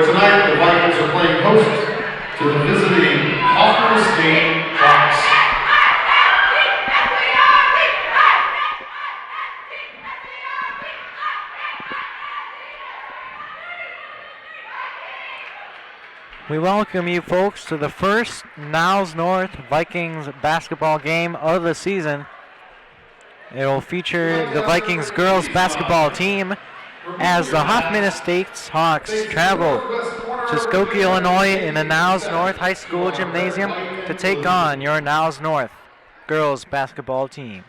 For tonight, the Vikings are playing host to the visiting Hoffman State Hawks. We welcome you folks to the first Niles North Vikings basketball game of the season. It will feature the Vikings girls basketball team as the Hoffman Estates Hawks travel to Skokie, Illinois in the Niles North High School Gymnasium to take on your Niles North girls basketball team.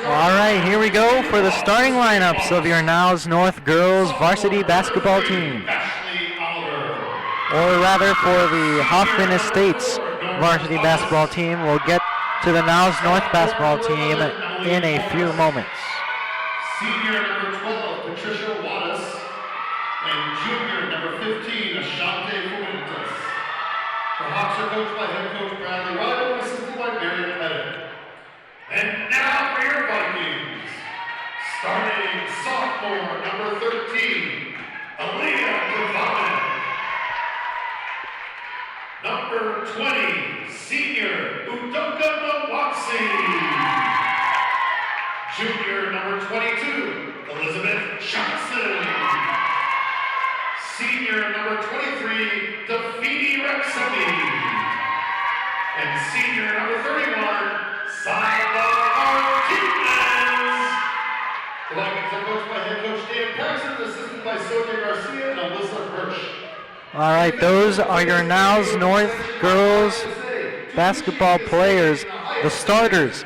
All right, here we go for the starting lineups of your Niles North girls varsity basketball team. Or rather, for the Hoffman Estates varsity basketball team. We'll get to the Niles North basketball team in a few moments. Senior number 12, Patricia Wattis, and junior number 15, Ashante Fuentes. The Hawks are coached by head coach Bradley Rival, assisted by Marion Pettit. And now for your Vikings, starting sophomore number 13, Aaliyah Hoffman. Number 20, senior Udoka Mawatsi. Junior number 22, Elizabeth Johnson. Senior number 23, Dafidi Rexapi. And senior number 31, Sila Martinez. The Vikings are coached by head coach Dan Paxson, assisted by Sonia Garcia and Alyssa Hirsch. All right, those are your Niles North girls basketball players, the starters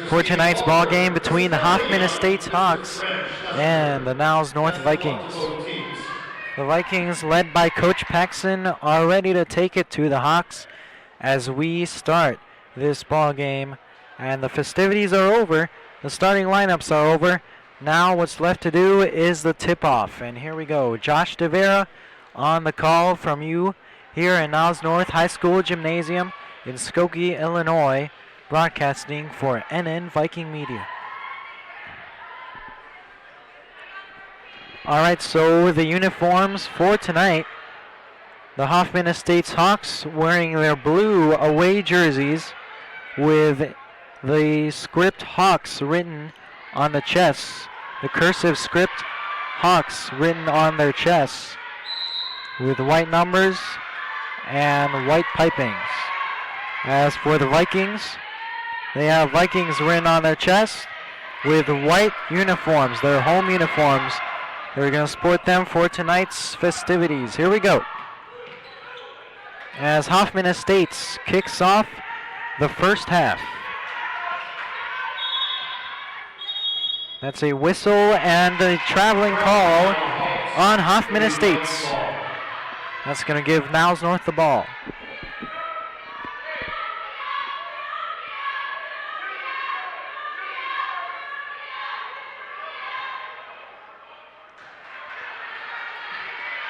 for tonight's ball game between the Hoffman Estates Hawks and the Niles North Vikings. The Vikings, led by Coach Paxson, are ready to take it to the Hawks as we start this ball game. And the festivities are over. The starting lineups are over. Now what's left to do is the tip-off. And here we go. Josh DeVera on the call from you here in Niles North High School Gymnasium in Skokie, Illinois, broadcasting for NN Viking Media. All right, so the uniforms for tonight. The Hoffman Estates Hawks wearing their blue away jerseys with the script Hawks written on the chests. The cursive script Hawks written on their chests with white numbers and white pipings. As for the Vikings, they have Vikings written on their chests with white uniforms, their home uniforms. They're going to sport them for tonight's festivities. Here we go. As Hoffman Estates kicks off the first half. That's a whistle and a traveling call on Hoffman Estates. That's going to give Niles North the ball.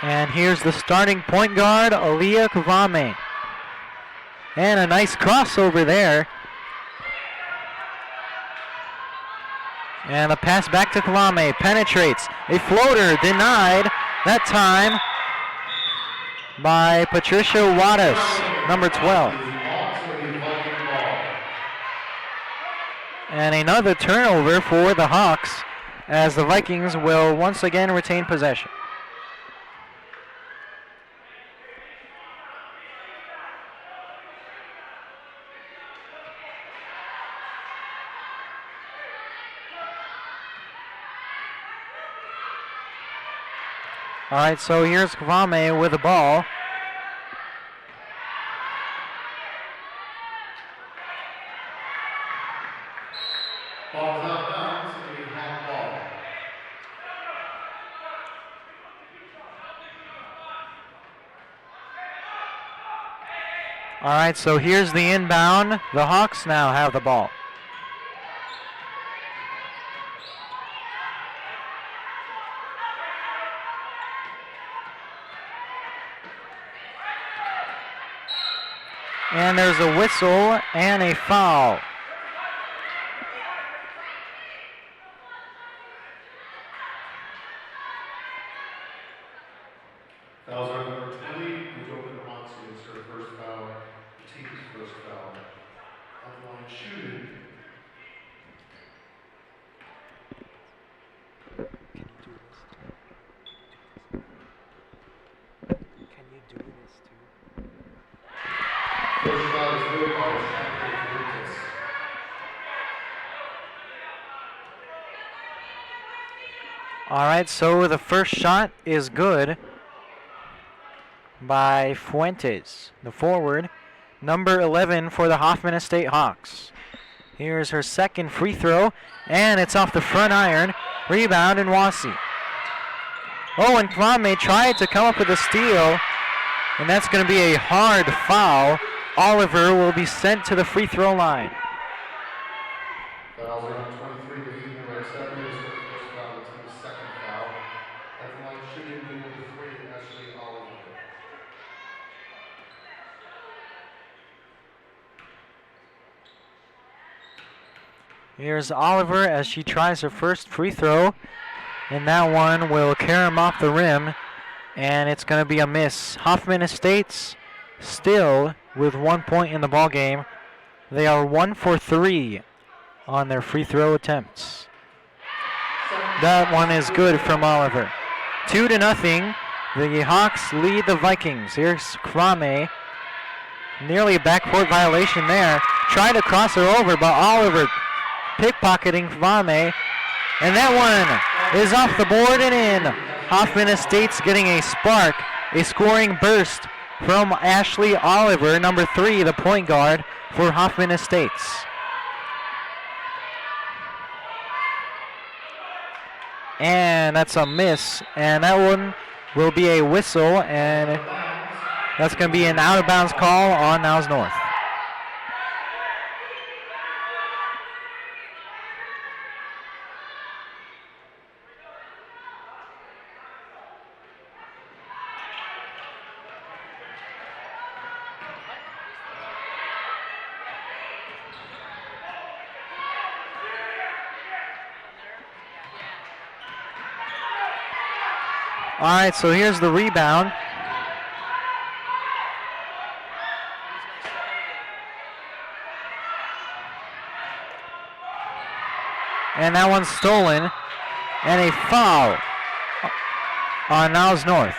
And here's the starting point guard, Aaliyah Kvame. And a nice crossover there And a pass back to Kwame. Penetrates. A floater denied. That time by Patricia Wattis, number 12. And another turnover for the Hawks as the Vikings will once again retain possession. All right, so here's Kwame with the ball. Ball's out of bounds, a hot ball. All right, so here's the inbound. The Hawks now have the ball. And there's a whistle and a foul. Fouls are number 20, Udoka Namatsu, it's her first foul, the team's first foul. Offline shooting. Can you do this too? First foul is good by Lucas. All right, so the first shot is good by Fuentes, the forward, number 11 for the Hoffman Estate Hawks. Here's her second free throw, and it's off the front iron. Rebound in Wasi. Oh, and Kwame tried to come up with a steal, and that's going to be a hard foul. Oliver will be sent to the free throw line. Fouls are on 23, defeating number 7 is her first foul, the team's second foul. Offline shooting, number 3, Ashley Oliver. Here's Oliver as she tries her first free throw, and that one will carry him off the rim, and it's going to be a miss. Hoffman Estates still with 1 point in the ball game. They are 1 for 3 on their free throw attempts. That one is good from Oliver. 2-0. The Hawks lead the Vikings. Here's Kwame. Nearly a backcourt violation there. Trying to cross her over, but Oliver pickpocketing Kwame. And that one is off the board and in. Hoffman Estates getting a spark, a scoring burst from Ashley Oliver, number 3, the point guard for Hoffman Estates. And that's a miss, and that one will be a whistle, and that's going to be an out-of-bounds call on Niles North. All right, so here's the rebound. And that one's stolen. And a foul on Niles North.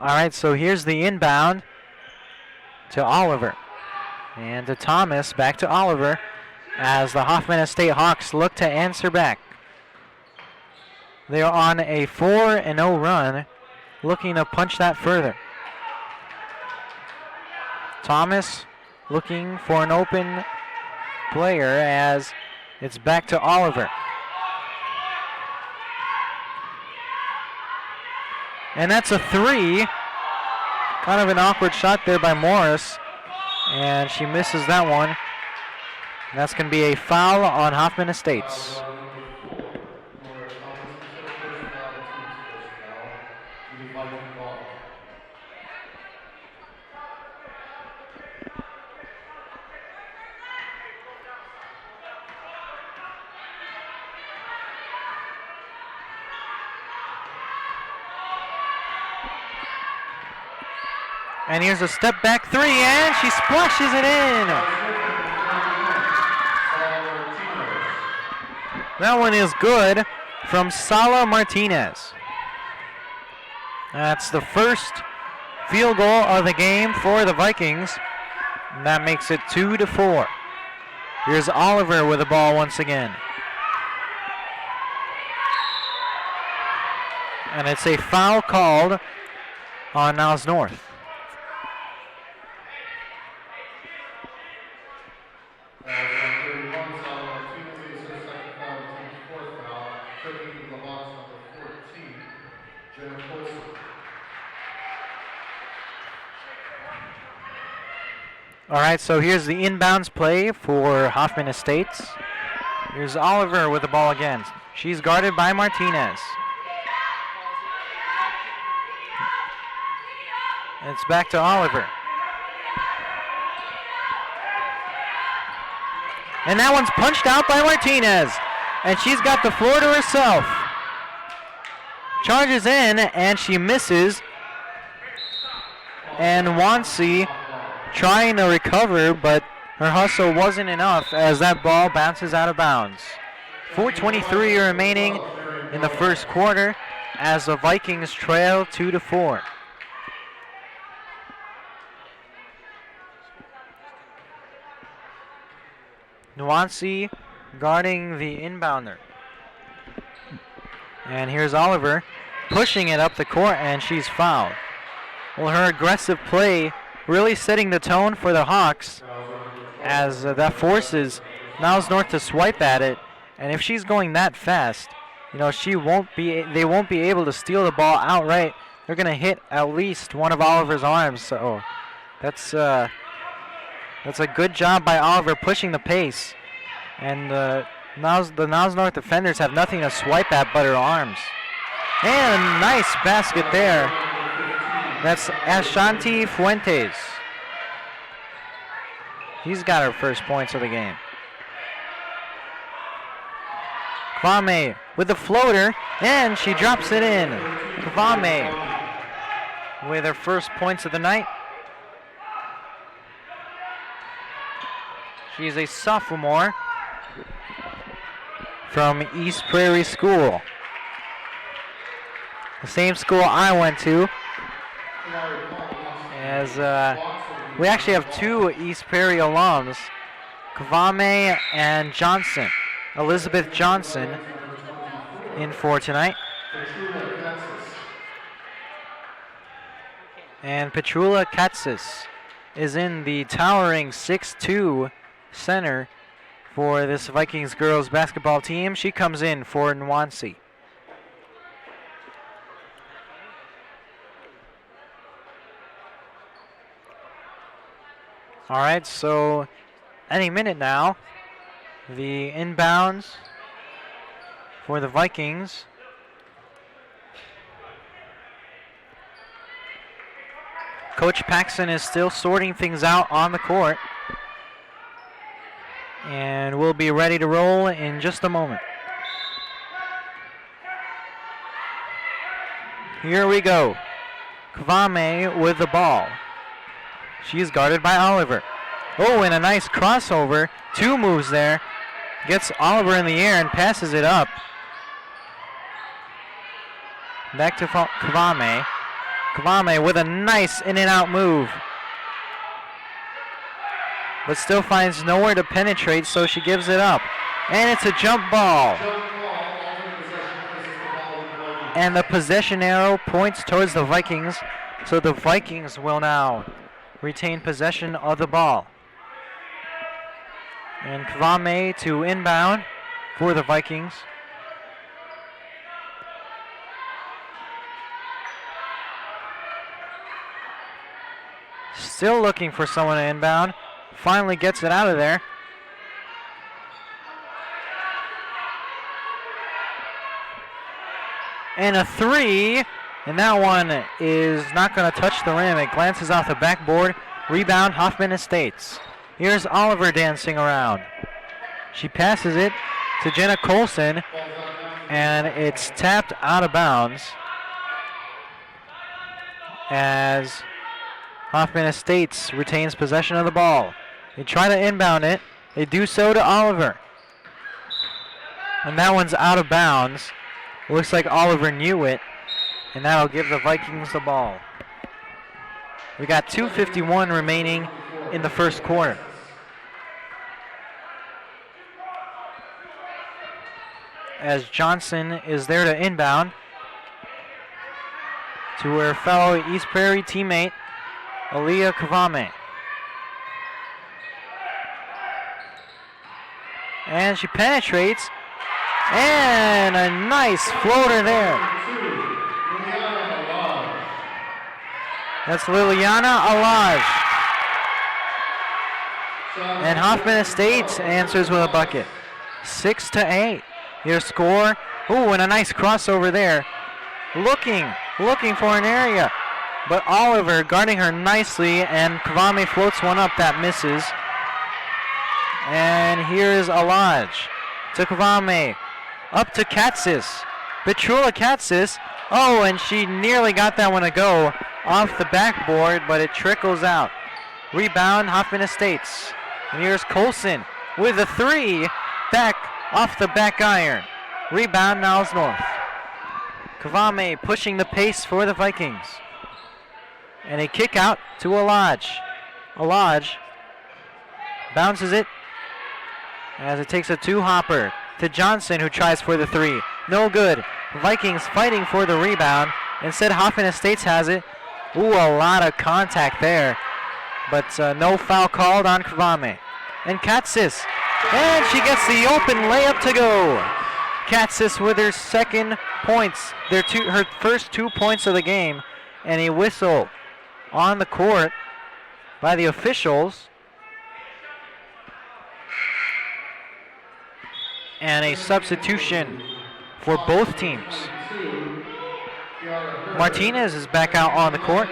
All right, so here's the inbound to Oliver. And to Thomas, back to Oliver, as the Hoffman Estate Hawks look to answer back. They are on a 4-0 run, looking to punch that further. Thomas looking for an open player as it's back to Oliver. And that's a 3. Kind of an awkward shot there by Morris. And she misses that one. And that's going to be a foul on Hoffman Estates. And here's a step back 3, and she splashes it in. That one is good from Sala Martinez. That's the first field goal of the game for the Vikings. And that makes it 2-4. Here's Oliver with the ball once again. And it's a foul called on Niles North. All right, so here's the inbounds play for Hoffman Estates. Here's Oliver with the ball again. She's guarded by Martinez. It's back to Oliver. And that one's punched out by Martinez. And she's got the floor to herself. Charges in, and she misses. And Wansi trying to recover, but her hustle wasn't enough as that ball bounces out of bounds. 4:23 remaining in the first quarter as the Vikings trail 2-4. Nwansi guarding the inbounder. And here's Oliver pushing it up the court, and she's fouled. Well, her aggressive play really setting the tone for the Hawks as that forces Niles North to swipe at it. And if she's going that fast, you know, they won't be able to steal the ball outright. They're going to hit at least one of Oliver's arms. So that's a good job by Oliver pushing the pace. And the Niles North defenders have nothing to swipe at but her arms. And a nice basket there. That's Ashanti Fuentes. He's got her first points of the game. Kwame with the floater, and she drops it in. Kwame with her first points of the night. She's a sophomore from East Prairie School. The same school I went to. As we actually have two East Prairie alums, Kwame and Johnson. Elizabeth Johnson in for tonight. And Petrula Katsis is in the towering 6'2" center for this Vikings girls basketball team. She comes in for Nwansi. All right, so any minute now, the inbounds for the Vikings. Coach Paxson is still sorting things out on the court. And we'll be ready to roll in just a moment. Here we go. Kwame with the ball. She's guarded by Oliver. Oh, and a nice crossover. Two moves there. Gets Oliver in the air and passes it up. Back to Kwame. Kwame with a nice in and out move. But still finds nowhere to penetrate, so she gives it up. And it's a jump ball. And the possession arrow points towards the Vikings, so the Vikings will now retain possession of the ball. And Kwame to inbound for the Vikings. Still looking for someone to inbound. Finally gets it out of there. And a three. And that one is not going to touch the rim. It glances off the backboard. Rebound, Hoffman Estates. Here's Oliver dancing around. She passes it to Jenna Colson, and it's tapped out of bounds as Hoffman Estates retains possession of the ball. They try to inbound it. They do so to Oliver. And that one's out of bounds. Looks like Oliver knew it, and that'll give the Vikings the ball. We got 2:51 remaining in the first quarter. As Johnson is there to inbound to her fellow East Prairie teammate, Aaliyah Kavame. And she penetrates, and a nice floater there. That's Liliana Alaj. And Hoffman Estates answers with a bucket. 6-8. Your score. Ooh, and a nice crossover there. Looking for an area. But Oliver guarding her nicely, and Kavame floats one up that misses. And here's Alaj to Kavame. Up to Katsis. Petrula Katsis. Oh, and she nearly got that one to go off the backboard, but it trickles out. Rebound, Hoffman Estates. And here's Colson with a three. Back off the back iron. Rebound, Niles North. Kavame pushing the pace for the Vikings. And a kick out to Alaj. Alaj bounces it as it takes a two-hopper to Johnson, who tries for the three. No good. Vikings fighting for the rebound. Instead, Hoffman Estates has it. Ooh, a lot of contact there. But no foul called on Kavame. And Katsis. And she gets the open layup to go. Katsis with her second points. Her first 2 points of the game. And a whistle on the court by the officials. And a substitution for both teams. Martinez is back out on the court.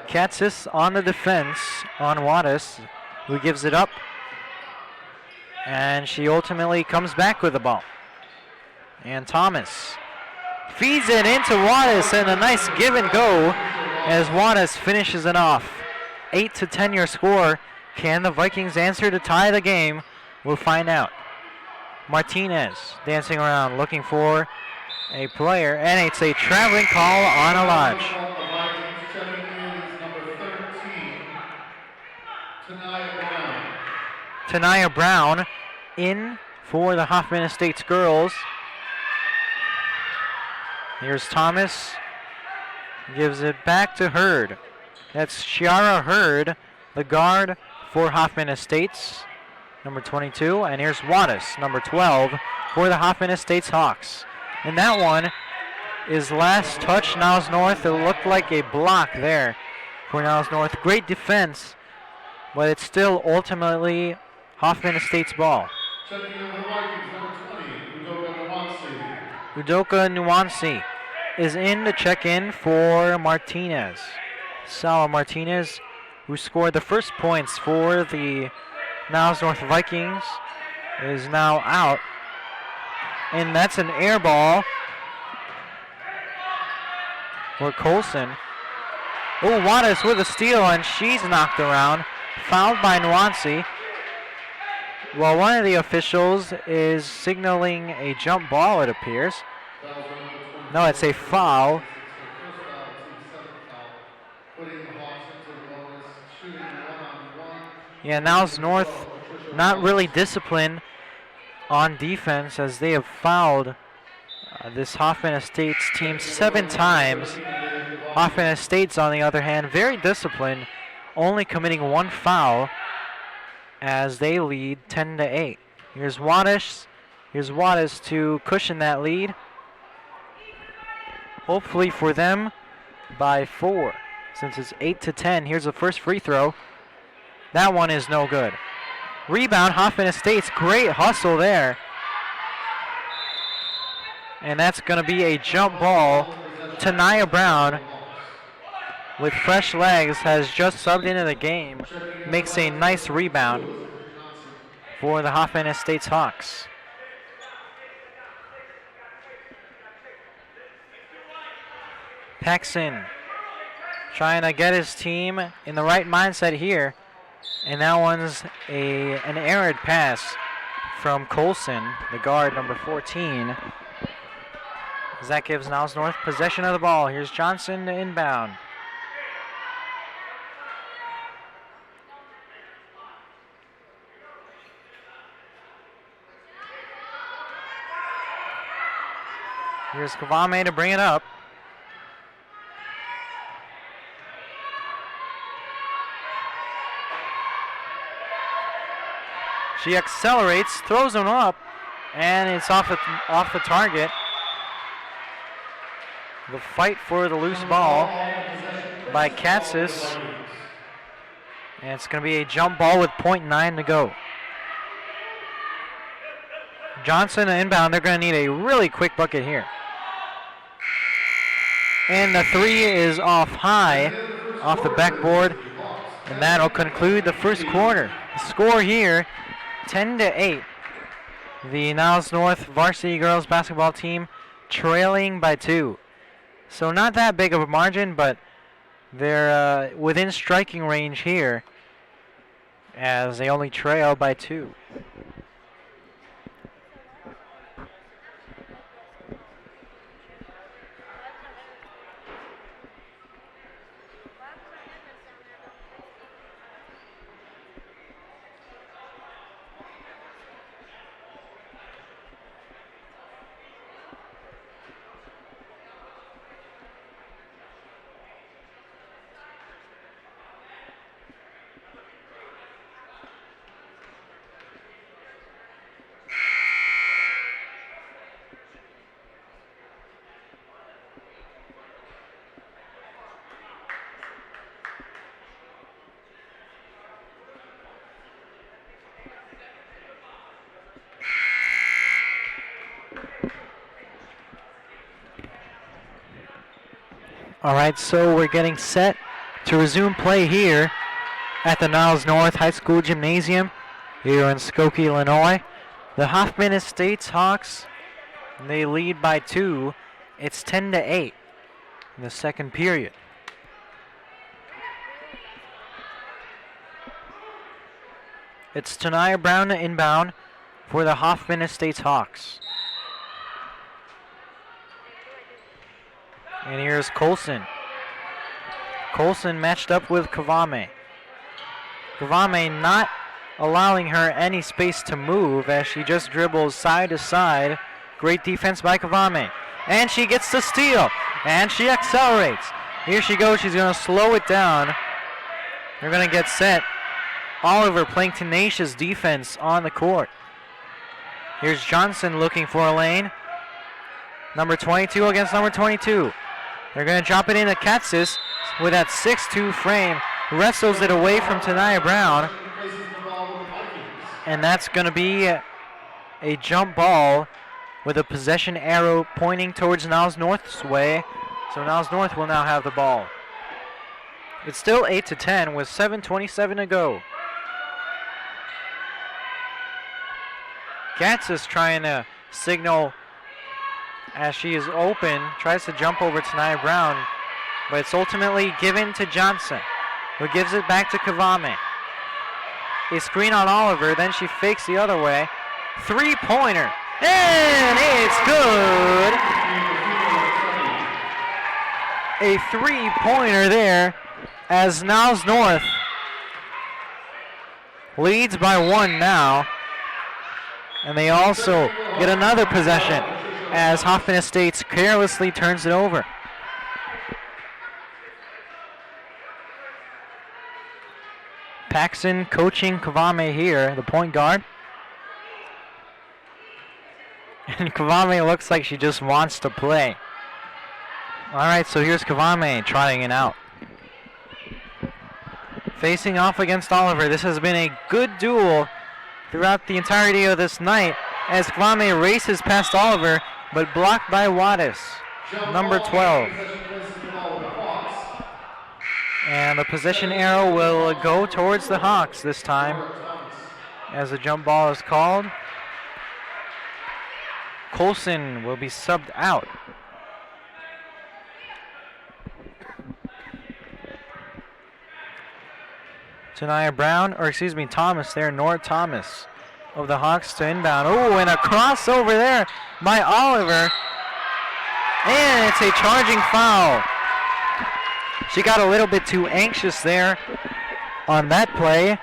Katsis on the defense on Wattis, who gives it up. And she ultimately comes back with the ball. And Thomas feeds it into Wattis, and a nice give and go as Wattis finishes it off. 8-10 your score. Can the Vikings answer to tie the game? We'll find out. Martinez dancing around looking for a player, and it's a traveling call on Alaj. Tanaya Brown in for the Hoffman Estates girls. Here's Thomas. Gives it back to Hurd. That's Chiara Hurd, the guard for Hoffman Estates, number 22. And here's Wattis, number 12, for the Hoffman Estates Hawks. And that one is last touch, Niles North. It looked like a block there for Niles North. Great defense, but it's still ultimately Hoffman Estates ball. Udoka Nuansi is in to check in for Martinez. Sala Martinez, who scored the first points for the Niles North Vikings, is now out. And that's an air ball for Colson. Oh, Wattis with a steal, and she's knocked around. Fouled by Nuansi. Well, one of the officials is signaling a jump ball, it appears. No, it's a foul. Yeah, Niles North not really disciplined on defense, as they have fouled this Hoffman Estates team 7 times. Hoffman Estates, on the other hand, very disciplined, only committing 1 foul, as they lead 10-8. Here's Wattis. Here's Wattis to cushion that lead. Hopefully for them by 4, since it's 8-10. Here's the first free throw. That one is no good. Rebound, Hoffman Estates. Great hustle there. And that's going to be a jump ball. Tanaya Brown, with fresh legs, has just subbed into the game. Makes a nice rebound for the Hoffman Estates Hawks. Paxson trying to get his team in the right mindset here. And that one's an errant pass from Colson, the guard, number 14. As that gives Niles North possession of the ball. Here's Johnson inbound. Here's Kavame to bring it up. She accelerates, throws him up, and it's off the target. The fight for the loose ball by Katzis. And it's going to be a jump ball with .9 to go. Johnson inbound. They're going to need a really quick bucket here. And the three is off high, off the backboard. And that'll conclude the first quarter. The score here, 10-8. The Niles North varsity girls basketball team trailing by 2. So not that big of a margin, but they're within striking range here as they only trail by 2. All right, so we're getting set to resume play here at the Niles North High School Gymnasium here in Skokie, Illinois. The Hoffman Estates Hawks, they lead by 2. It's 10-8 in the second period. It's Tanaya Brown to inbound for the Hoffman Estates Hawks. And here's Colson. Colson matched up with Kavame. Kavame not allowing her any space to move as she just dribbles side to side. Great defense by Kavame. And she gets the steal. And she accelerates. Here she goes. She's going to slow it down. They're going to get set. Oliver playing tenacious defense on the court. Here's Johnson looking for a lane. Number 22 against number 22. They're going to drop it into Katzis with that 6'2 frame. Wrestles it away from Tanaya Brown. And that's going to be a jump ball with a possession arrow pointing towards Niles North's way. So Niles North will now have the ball. It's still 8-10 with 7:27 to go. Katzis trying to signal as she is open, tries to jump over Tanaya Brown, but it's ultimately given to Johnson, who gives it back to Kavame. A screen on Oliver, then she fakes the other way. Three-pointer, and it's good! A three-pointer there as Niles North leads by 1 now. And they also get another possession as Hoffman Estates carelessly turns it over. Paxson coaching Kavame here, the point guard. And Kavame looks like she just wants to play. Alright, so here's Kavame trying it out. Facing off against Oliver. This has been a good duel throughout the entirety of this night as Kavame races past Oliver, but blocked by Wattis, number 12. And the possession arrow will go towards the Hawks this time as the jump ball is called. Colson will be subbed out. Thomas there, Nora Thomas of the Hawks to inbound. Oh, and a crossover there by Oliver. And it's a charging foul. She got a little bit too anxious there on that play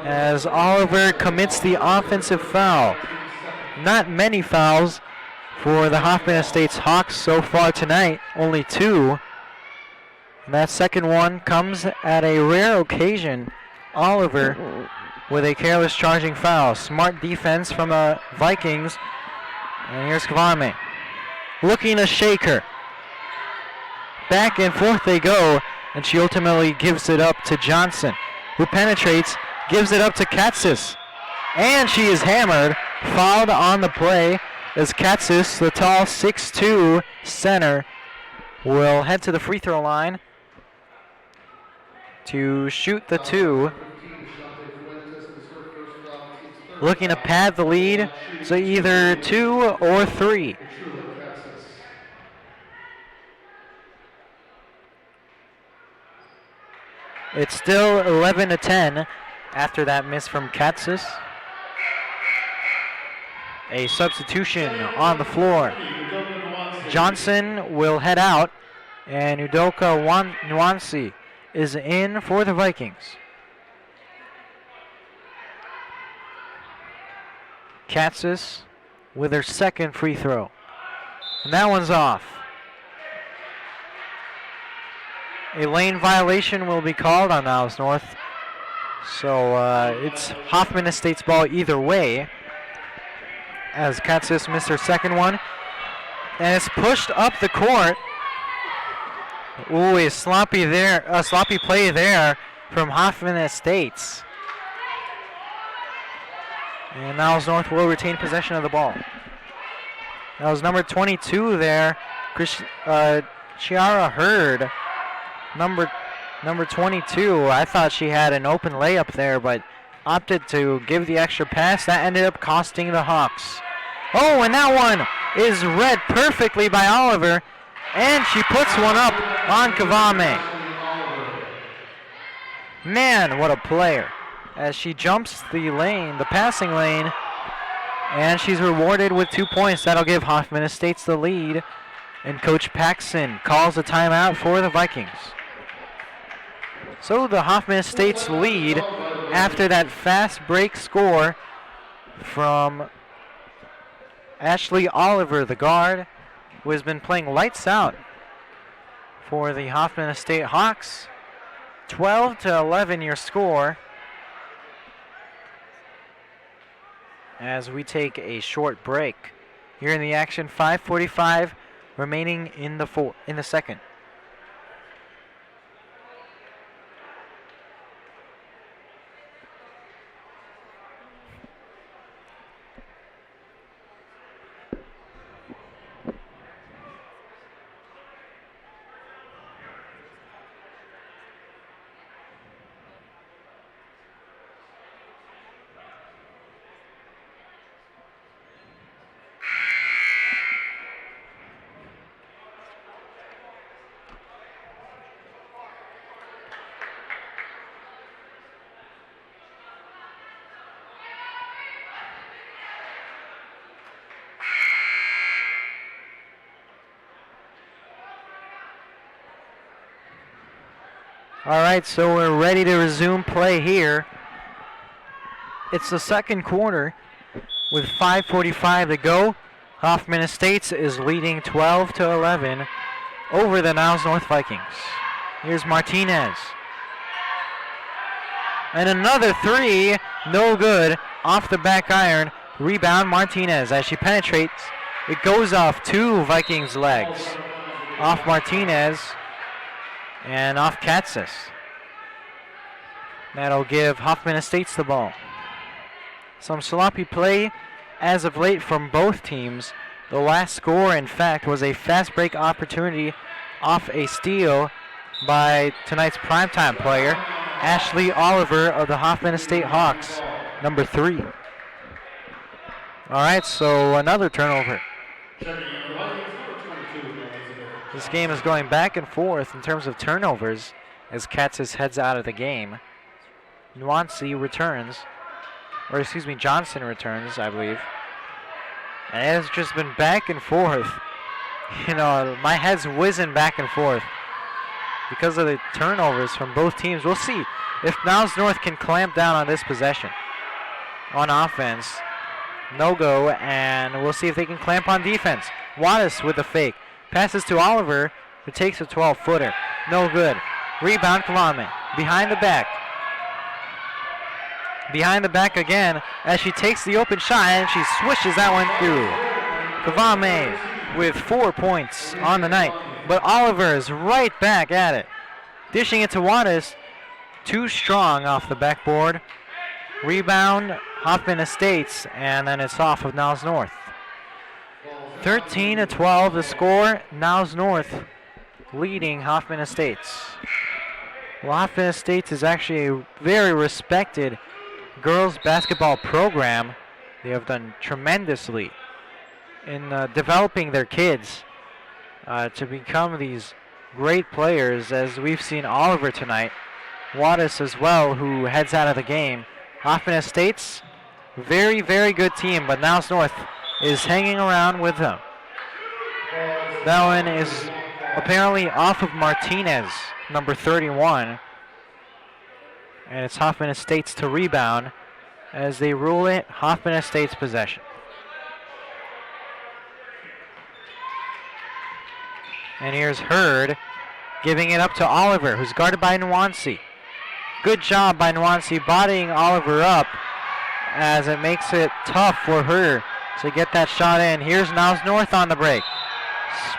as Oliver commits the offensive foul. Not many fouls for the Hoffman Estates Hawks so far tonight, only 2. And that second one comes at a rare occasion. Oliver with a careless charging foul. Smart defense from the Vikings. And here's Kavame looking to shake her. Back and forth they go, and she ultimately gives it up to Johnson, who penetrates, gives it up to Katsis. And she is hammered, fouled on the play as Katsis, the tall 6'2" center, will head to the free throw line to shoot the 2. Looking to pad the lead, so either 2 or 3. It's still 11-10 after that miss from Katsis. A substitution on the floor. Johnson will head out, and Udoka Nwansi is in for the Vikings. Katsis with her second free throw. And that one's off. A lane violation will be called on Niles North. So it's Hoffman Estates ball either way, as Katsis missed her second one. And it's pushed up the court. Ooh, a sloppy play there from Hoffman Estates. And Niles North will retain possession of the ball. That was number 22 there, Chiara Hurd. Number 22, I thought she had an open layup there, but opted to give the extra pass. That ended up costing the Hawks. Oh, and that one is read perfectly by Oliver, and she puts one up on Kavame. Man, what a player. As she jumps the lane, the passing lane, and she's rewarded with 2 points. That'll give Hoffman Estates the lead, and Coach Paxson calls a timeout for the Vikings. So the Hoffman Estates lead after that fast break score from Ashley Oliver, the guard, who has been playing lights out for the Hoffman Estate Hawks. 12-11 your score. As we take a short break here in the action, 5:45 remaining in the second. All right, so we're ready to resume play here. It's the second quarter with 5:45 to go. Hoffman Estates is leading 12-11 over the Niles North Vikings. Here's Martinez. And another three, no good, off the back iron. Rebound Martinez as she penetrates. It goes off two Vikings legs. Off Martinez and off Katsas. That'll give Hoffman Estates the ball. Some sloppy play as of late from both teams. The last score, in fact, was a fast break opportunity off a steal by tonight's primetime player, Ashley Oliver of the Hoffman Estate Hawks, number 3. All right, so another turnover. This game is going back and forth in terms of turnovers as Katsas heads out of the game. Johnson returns, I believe. And it has just been back and forth. You know, my head's whizzing back and forth because of the turnovers from both teams. We'll see if Niles North can clamp down on this possession on offense. No go, and we'll see if they can clamp on defense. Wattis with the fake. Passes to Oliver, who takes a 12-footer. No good. Rebound, Kalame. Behind the back. Behind the back again as she takes the open shot and she swishes that one through. Kavame with 4 points on the night, but Oliver is right back at it. Dishing it to Wattis. Too strong off the backboard. Rebound, Hoffman Estates, and then it's off of Niles North. 13-12 the score. Niles North leading Hoffman Estates. Well, Hoffman Estates is actually a very respected girls basketball program. They have done tremendously in developing their kids to become these great players, as we've seen Oliver tonight. Wattis as well, who heads out of the game. Hoffman Estates, very, very good team, but Niles North is hanging around with them. That one is apparently off of Martinez, number 31. And it's Hoffman Estates to rebound as they rule it Hoffman Estates possession. And here's Hurd giving it up to Oliver, who's guarded by Nwansi. Good job by Nwansi bodying Oliver up as it makes it tough for her to get that shot in. Here's Niles North on the break.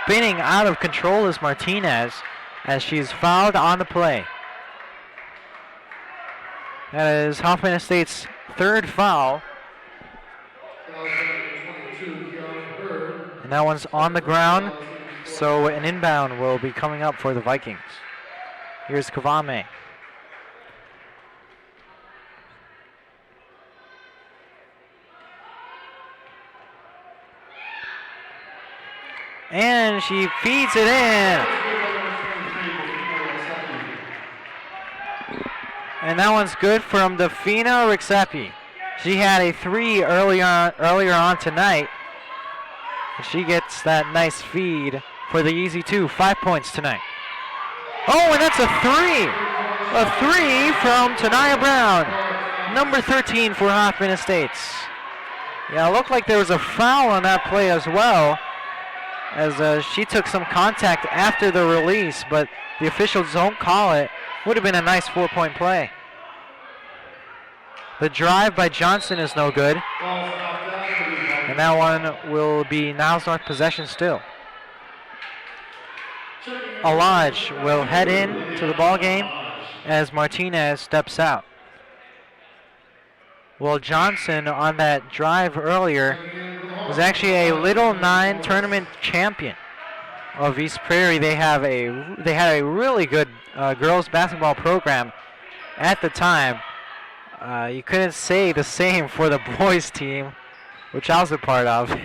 Spinning out of control is Martinez as she's fouled on the play. That is Hoffman Estates' third foul. And that one's on the ground, so an inbound will be coming up for the Vikings. Here's Kavame. And she feeds it in. And that one's good from Defina Rixepi. She had a 3 earlier on tonight. And she gets that nice feed for the easy 2. 5 points tonight. Oh, and that's a 3. A 3 from Tanaya Brown. Number 13 for Hoffman Estates. Yeah, it looked like there was a foul on that play as well, as she took some contact after the release, but the officials don't call it. Would have been a nice 4-point play. The drive by Johnson is no good. And that one will be Niles North possession still. Alaj will head in to the ball game as Martinez steps out. Well, Johnson on that drive earlier was actually a Little 9 tournament champion of East Prairie. They had a really good girls basketball program at the time. You couldn't say the same for the boys team, which I was a part of.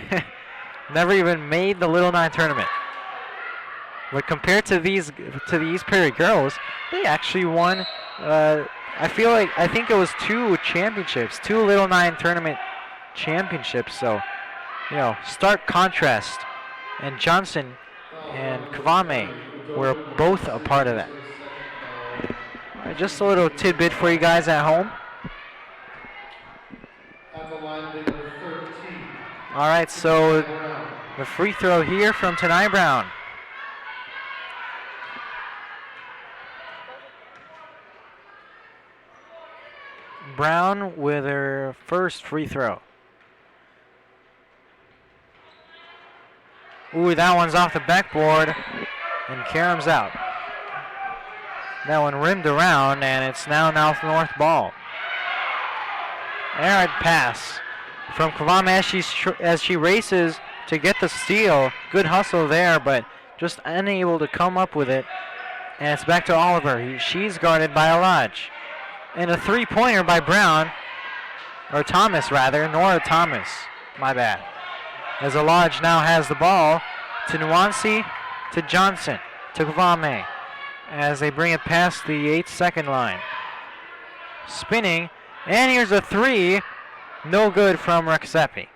Never even made the Little 9 tournament. But compared to the East Prairie girls, they actually won. I think it was 2 championships, 2 Little 9 tournament championships. So, you know, stark contrast. And Johnson and Kavame were both a part of that. All right, just a little tidbit for you guys at home. All right, so the free throw here from Tanai Brown. Brown with her first free throw. Ooh, that one's off the backboard, and Karam's out. That one rimmed around, and it's now North ball. Errant pass from Kavame as she races to get the steal. Good hustle there, but just unable to come up with it. And it's back to Oliver. She's guarded by Alaj. And a three-pointer by Brown, or Thomas rather, Nora Thomas, my bad. As Alaj now has the ball to Nwansi, to Johnson, to Kavame, as they bring it past the 8-second line. Spinning, and here's a three, no good from Rexepi.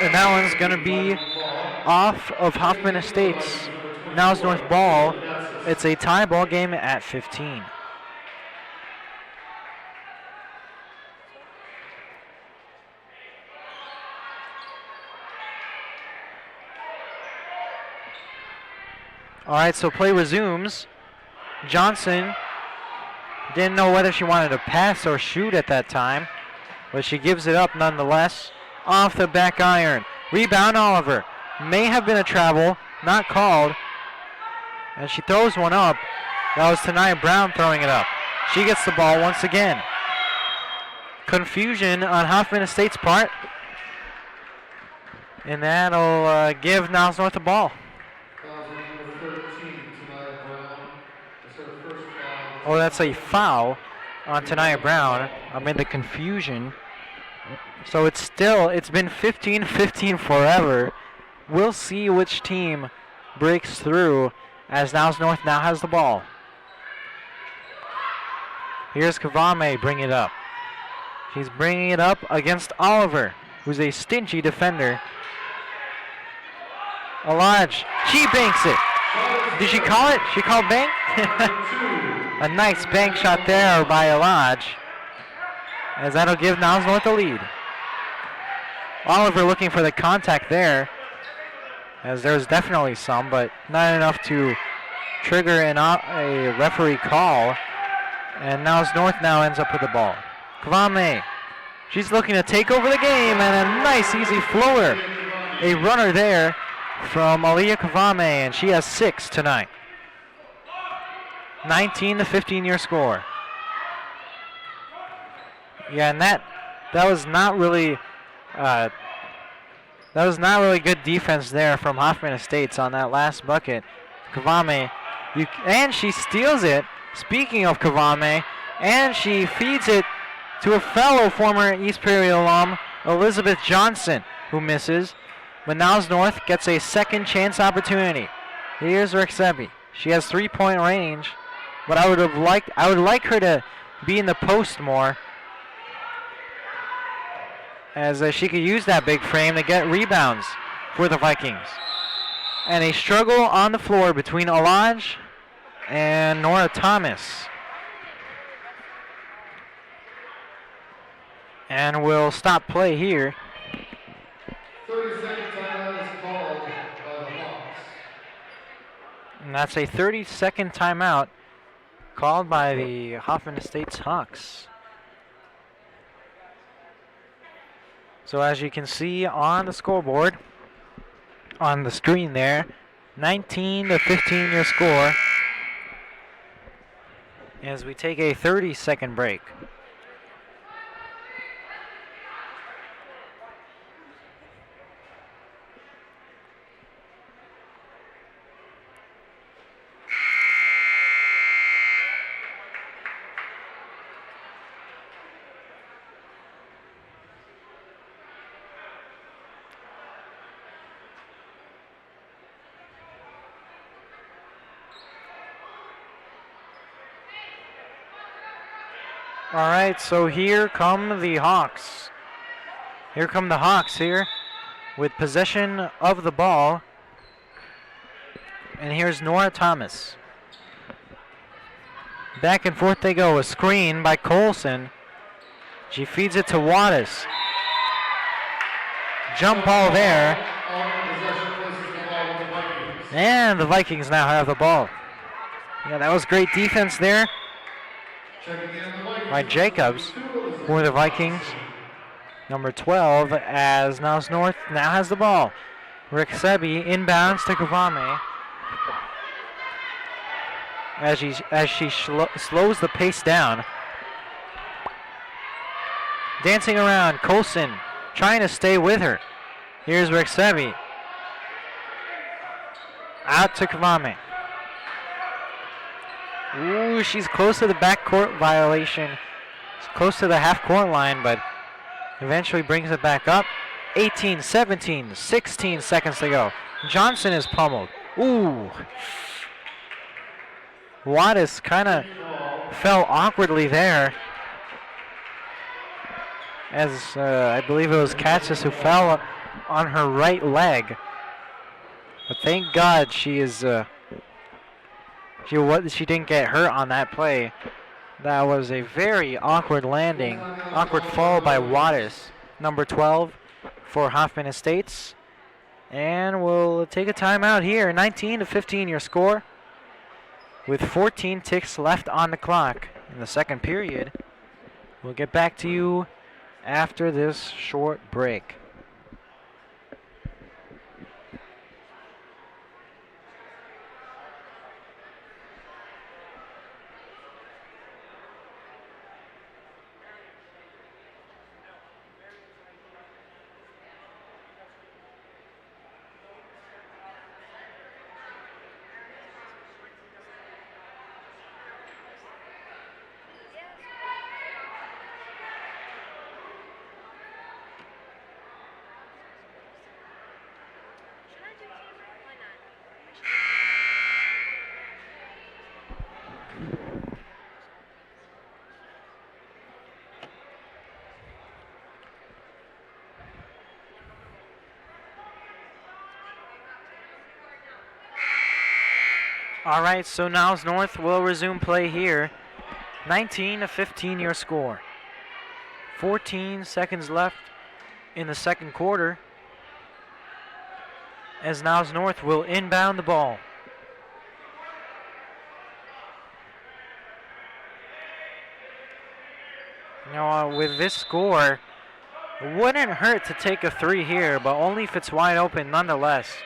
And that one's going to be off of Hoffman Estates. Now's North ball. It's a tie ball game at 15. All right, so play resumes. Johnson didn't know whether she wanted to pass or shoot at that time, but she gives it up nonetheless. Off the back iron. Rebound Oliver. May have been a travel, not called. And she throws one up. That was Tanaya Brown throwing it up. She gets the ball once again. Confusion on Hoffman Estates' part. And that'll give Niles North the ball. Oh, that's a foul on Tanaya Brown amid the confusion. So it's been 15-15 forever. We'll see which team breaks through as Niles North now has the ball. Here's Kavame bringing it up. She's bringing it up against Oliver, who's a stingy defender. Alaj, she banks it. Did she call it? She called bank? A nice bank shot there by Alaj, as that'll give Niles North the lead. Oliver looking for the contact there, as there's definitely some, but not enough to trigger a referee call. And Niles North now ends up with the ball. Kavame, she's looking to take over the game, and a nice easy floater. A runner there from Aliyah Kavame, and she has 6 tonight. 19-15 your score. Yeah, and that was not really good defense there from Hoffman Estates on that last bucket. Kavame, and she steals it. Speaking of Kavame, and she feeds it to a fellow former East Prairie alum, Elizabeth Johnson, who misses. But Niles North gets a second chance opportunity. Here's Rexepi. She has 3-point range, but I would like her to be in the post more, as she could use that big frame to get rebounds for the Vikings. And a struggle on the floor between Alaj and Nora Thomas. And we'll stop play here. 30-second timeout is called by the Hawks. And that's a 30-second timeout called by the Hoffman Estates Hawks. So as you can see on the scoreboard, on the screen there, 19-15 your score, as we take a 30-second break. All right, so here come the Hawks. Here come the Hawks here with possession of the ball. And here's Nora Thomas. Back and forth they go. A screen by Colson. She feeds it to Wattis. Jump ball there. And the Vikings now have the ball. Yeah, that was great defense there. Checking in the Vikings. by Jacobs for the Vikings. Number 12 as Niles North now has the ball. Rick Sebi inbounds to Kavame as she slows the pace down. Dancing around, Colson trying to stay with her. Here's Rick Sebi. Out to Kavame. Ooh, she's close to the backcourt violation. She's close to the half-court line, but eventually brings it back up. 18, 17, 16 seconds to go. Johnson is pummeled. Ooh. Wattis kind of fell awkwardly there, as I believe it was Katzis who fell on her right leg. But thank God she didn't get hurt on that play. That was a very awkward landing, awkward fall by Wattis, number 12 for Hoffman Estates. And we'll take a timeout here. 19-15 your score, with 14 ticks left on the clock in the second period. We'll get back to you after this short break. All right, so Niles North will resume play here. 19-15 your score. 14 seconds left in the second quarter, as Niles North will inbound the ball. Now, with this score, it wouldn't hurt to take a three here, but only if it's wide open nonetheless.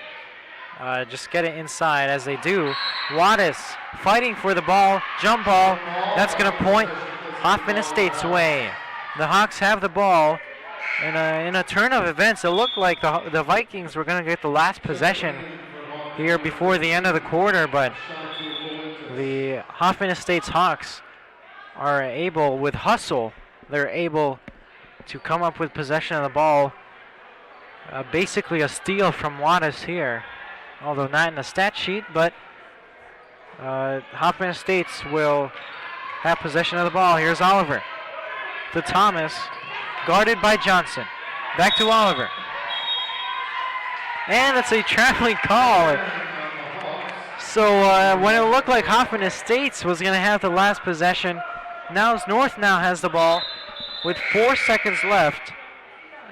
Just get it inside as they do. Wattis fighting for the ball. Jump ball. That's going to point Hoffman Estates' way. The Hawks have the ball. In a turn of events, it looked like the Vikings were going to get the last possession here before the end of the quarter, but the Hoffman Estates Hawks are able, with hustle, they're able to come up with possession of the ball. Basically a steal from Wattis here, although not in the stat sheet, but Hoffman Estates will have possession of the ball. Here's Oliver to Thomas, guarded by Johnson. Back to Oliver. And it's a traveling call. So when it looked like Hoffman Estates was going to have the last possession, Niles North now has the ball with 4 seconds left.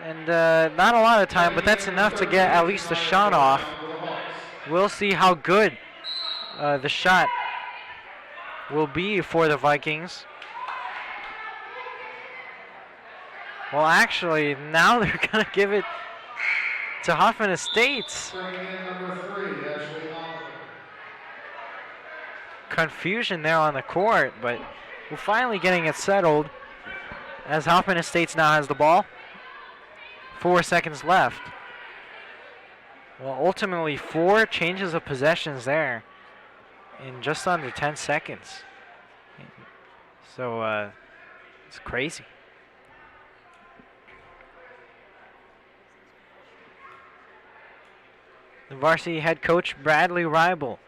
And not a lot of time, but that's enough to get at least a shot off. We'll see how good the shot will be for the Vikings. Well, actually, now they're going to give it to Hoffman Estates. Confusion there on the court, but we're finally getting it settled as Hoffman Estates now has the ball. 4 seconds left. Well, ultimately 4 changes of possessions there in just under 10 seconds. So it's crazy. The varsity head coach, Bradley Reibel,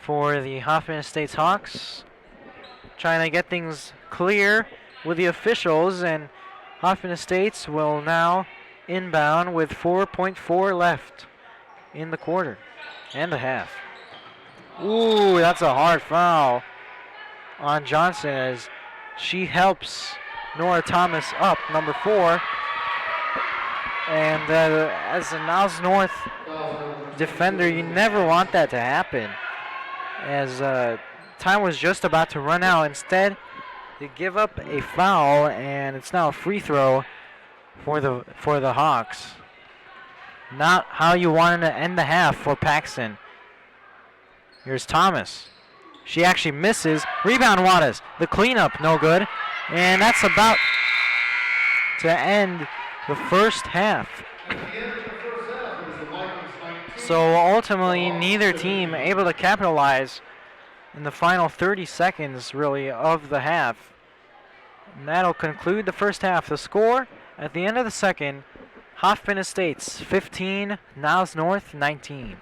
for the Hoffman Estates Hawks, trying to get things clear with the officials, and Hoffman Estates will now inbound with 4.4 left in the quarter and a half. Ooh, that's a hard foul on Johnson as she helps Nora Thomas up, number 4. And as a Niles North defender, you never want that to happen, as time was just about to run out. Instead, They give up a foul, and it's now a free throw for the Hawks. Not how you wanted to end the half for Paxton. Here's Thomas. She actually misses. Rebound Wattis. The cleanup, no good. And that's about to end the first half. So ultimately, neither team able to capitalize in the final 30 seconds, really, of the half. And that'll conclude the first half. The score at the end of the second, Hoffman Estates 15, Niles North 19.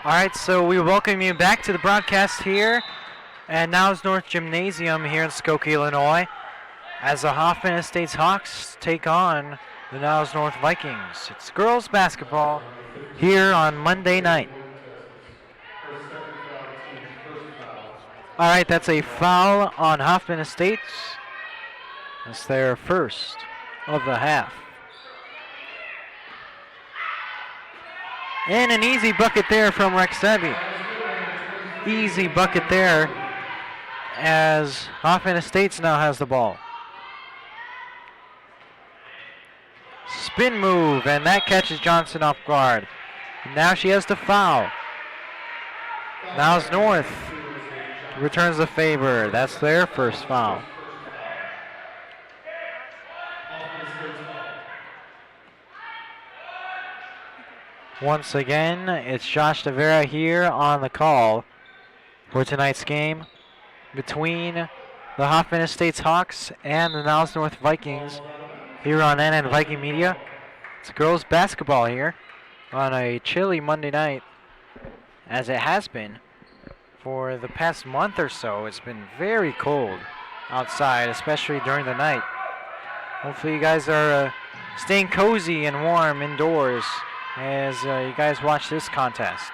All right, so we welcome you back to the broadcast here at Niles North Gymnasium here in Skokie, Illinois, as the Hoffman Estates Hawks take on the Niles North Vikings. It's girls basketball here on Monday night. All right, that's a foul on Hoffman Estates. That's their first of the half. And an easy bucket there from Rexebi. Easy bucket there as Hoffman Estates now has the ball. Spin move, and that catches Johnson off guard. Now she has to foul. Niles North returns the favor. That's their first foul. Once again, it's Josh Tavera here on the call for tonight's game between the Hoffman Estates Hawks and the Niles North Vikings here on NN Viking Media. It's girls basketball here on a chilly Monday night, as it has been for the past month or so. It's been very cold outside, especially during the night. Hopefully you guys are staying cozy and warm indoors as you guys watch this contest.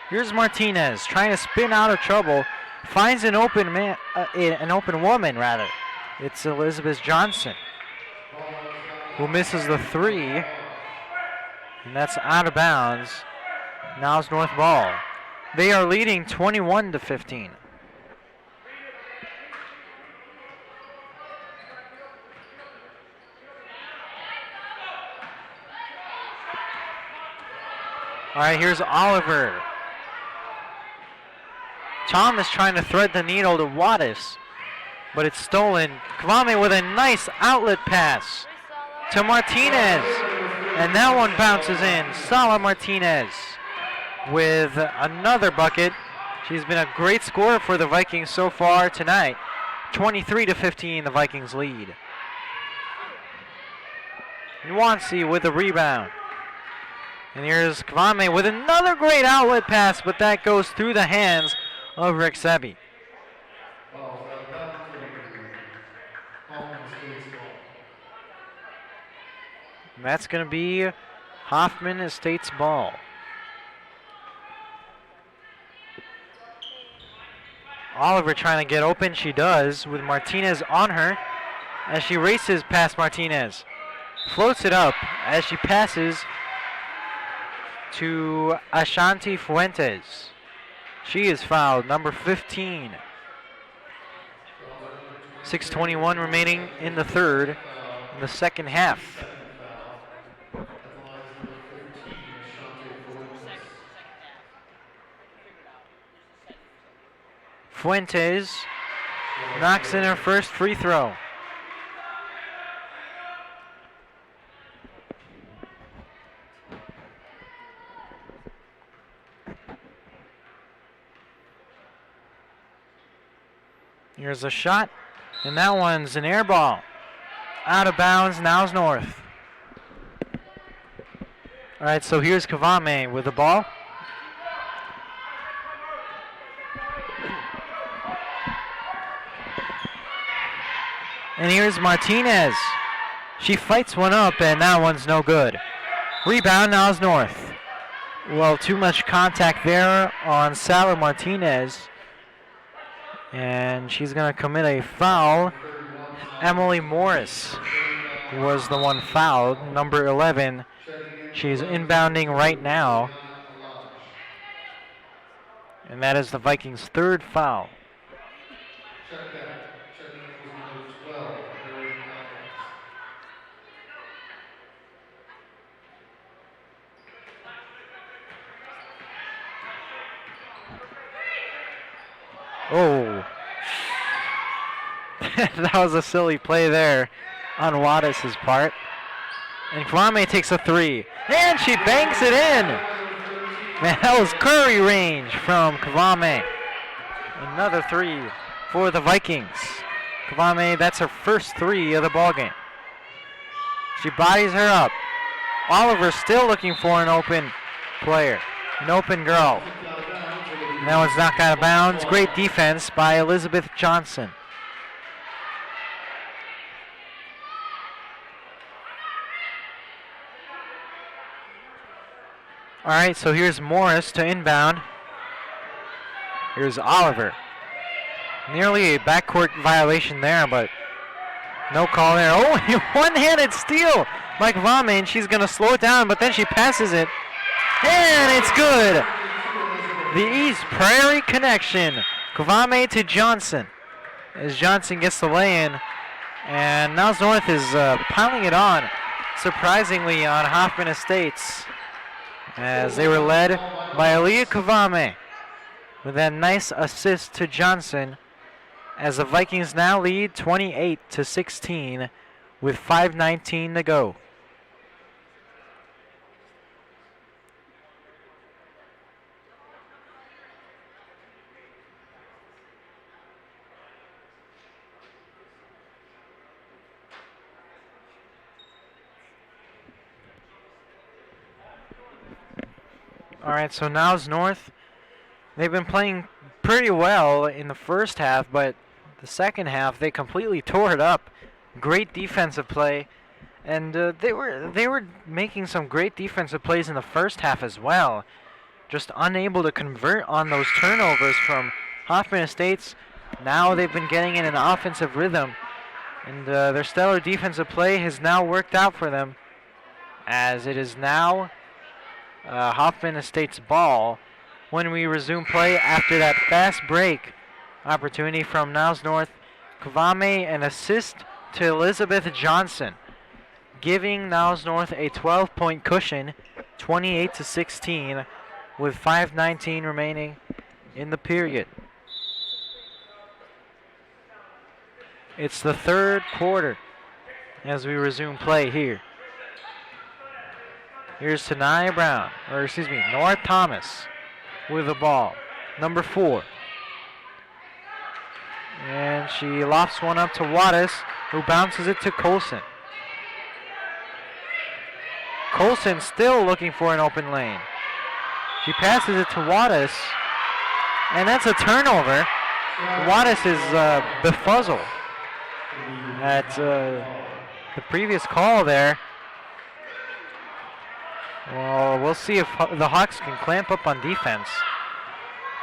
Here's Martinez trying to spin out of trouble, finds an open woman rather. It's Elizabeth Johnson who misses the three, and that's out of bounds. Niles North ball. They are leading 21-15. All right, here's Oliver. Thomas trying to thread the needle to Wattis, but it's stolen. Kwame with a nice outlet pass to Martinez, and that one bounces in. Sala Martinez with another bucket. She's been a great scorer for the Vikings so far tonight. 23-15, the Vikings lead. Nwansi with the rebound. And here's Kwame with another great outlet pass, but that goes through the hands of Rexebi. And that's going to be Hoffman Estates ball. Oliver trying to get open. She does, with Martinez on her as she races past Martinez. Floats it up as she passes to Ashanti Fuentes. She is fouled, number 15. 6:21 remaining in the third, in the second half. Fuentes knocks in her first free throw. Here's a shot, and that one's an air ball. Out of bounds, Niles North. All right, so here's Kavame with the ball. And here's Martinez. She fights one up, and that one's no good. Rebound, Niles North. Well, too much contact there on Sala Martinez. And she's going to commit a foul. Emily Morris was the one fouled, number 11. She's inbounding right now. And that is the Vikings' third foul. Oh, that was a silly play there on Wattis' part. And Kwame takes a three, and she banks it in. Man, that was Curry range from Kwame. Another three for the Vikings. Kwame, that's her first three of the ballgame. She bodies her up. Oliver still looking for an open player, an open girl. That one's knocked out of bounds. Great defense by Elizabeth Johnson. All right, so here's Morris to inbound. Here's Oliver. Nearly a backcourt violation there, but no call there. Oh, one-handed steal by Kvame, and she's going to slow it down, but then she passes it. And it's good. The East Prairie connection. Kvame to Johnson. As Johnson gets the lay-in. And Niles North is piling it on, surprisingly, on Hoffman Estates. As they were led by Aaliyah Kvame with that nice assist to Johnson. As the Vikings now lead 28-16 with 5:19 to go. All right, so Niles North, they've been playing pretty well in the first half, but the second half they completely tore it up. Great defensive play, and they were making some great defensive plays in the first half as well. Just unable to convert on those turnovers from Hoffman Estates. Now they've been getting in an offensive rhythm, and their stellar defensive play has now worked out for them, as it is now Hoffman Estates ball when we resume play after that fast break opportunity from Niles North. Kvame an assist to Elizabeth Johnson, giving Niles North a 12-point cushion, 28-16, with 5:19 remaining in the period. It's the third quarter as we resume play here. Here's Tanaya Brown, Nora Thomas with the ball, number 4. And she lofts one up to Wattis, who bounces it to Colson. Colson still looking for an open lane. She passes it to Wattis, and that's a turnover. Wattis is befuzzled at the previous call there. Well, we'll see if the Hawks can clamp up on defense.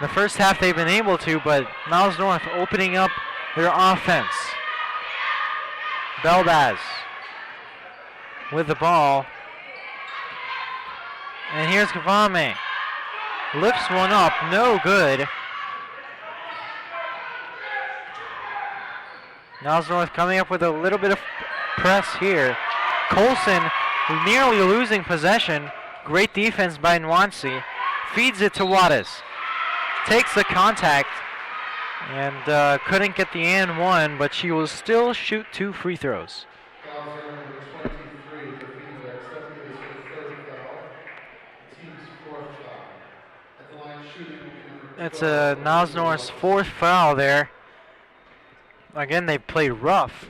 The first half they've been able to, but Niles North opening up their offense. Belbaz with the ball. And here's Kvame. Lifts one up, no good. Niles North coming up with a little bit of press here. Colson nearly losing possession. Great defense by Nwansi. Feeds it to Wattis. Takes the contact and couldn't get the and one, but she will still shoot 2 free throws. That's Niles North's 4th foul there. Again, they played rough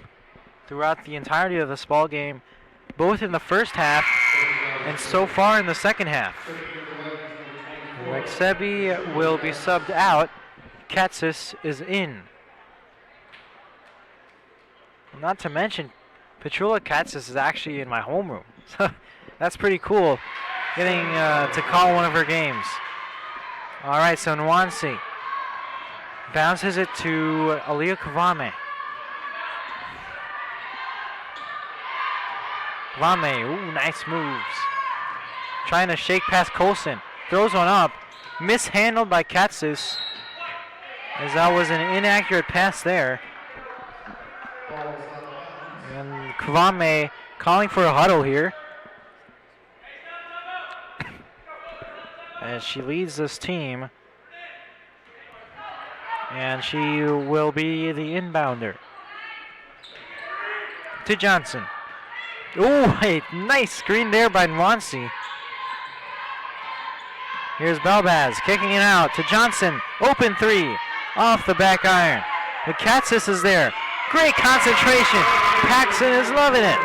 throughout the entirety of this ball game, both in the first half and so far in the second half. Rexebi will be subbed out. Katsis is in. Not to mention, Petrula Katsis is actually in my homeroom. So that's pretty cool, getting to call one of her games. All right, so Nwansi bounces it to Aaliyah Kvame. Kvame, ooh, nice moves. Trying to shake past Colson. Throws one up. Mishandled by Katsis, as that was an inaccurate pass there. And Kvame calling for a huddle here, as she leads this team. And she will be the inbounder. To Johnson. Oh, a nice screen there by Nwansi. Here's Belbaz kicking it out to Johnson. Open 3 off the back iron. The Katsis is there. Great concentration. Paxson is loving it.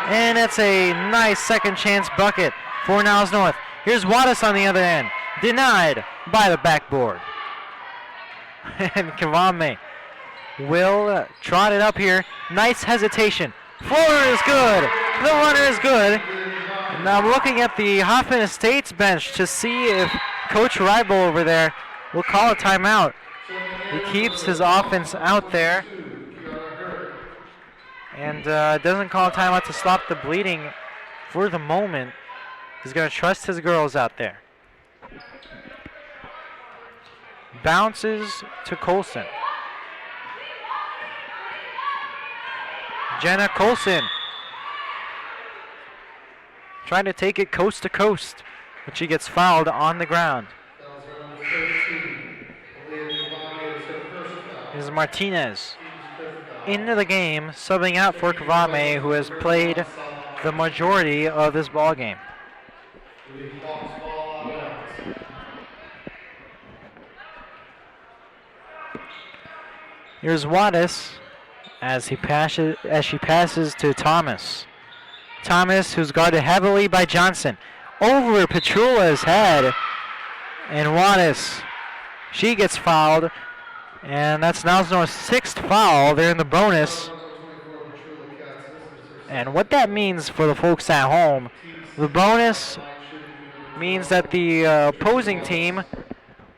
And that's a nice second chance bucket for Niles North. Here's Wattis on the other end. Denied by the backboard. And Kavame will trot it up here. Nice hesitation. Floater is good. The runner is good. And now I'm looking at the Hoffman Estates bench to see if Coach Reibel over there will call a timeout. He keeps his offense out there and doesn't call a timeout to stop the bleeding for the moment. He's going to trust his girls out there. Bounces to Colson. Jenna Colson trying to take it coast to coast, but she gets fouled on the ground. Is Martinez into the game, subbing out for Kavame, who has played the majority of this ball game. Here's Wattis as she passes to Thomas. Thomas, who's guarded heavily by Johnson, over Petrula's head, and Wattis, she gets fouled, and that's Niles North's sixth foul. They're in the bonus. And what that means for the folks at home, the bonus means that the opposing team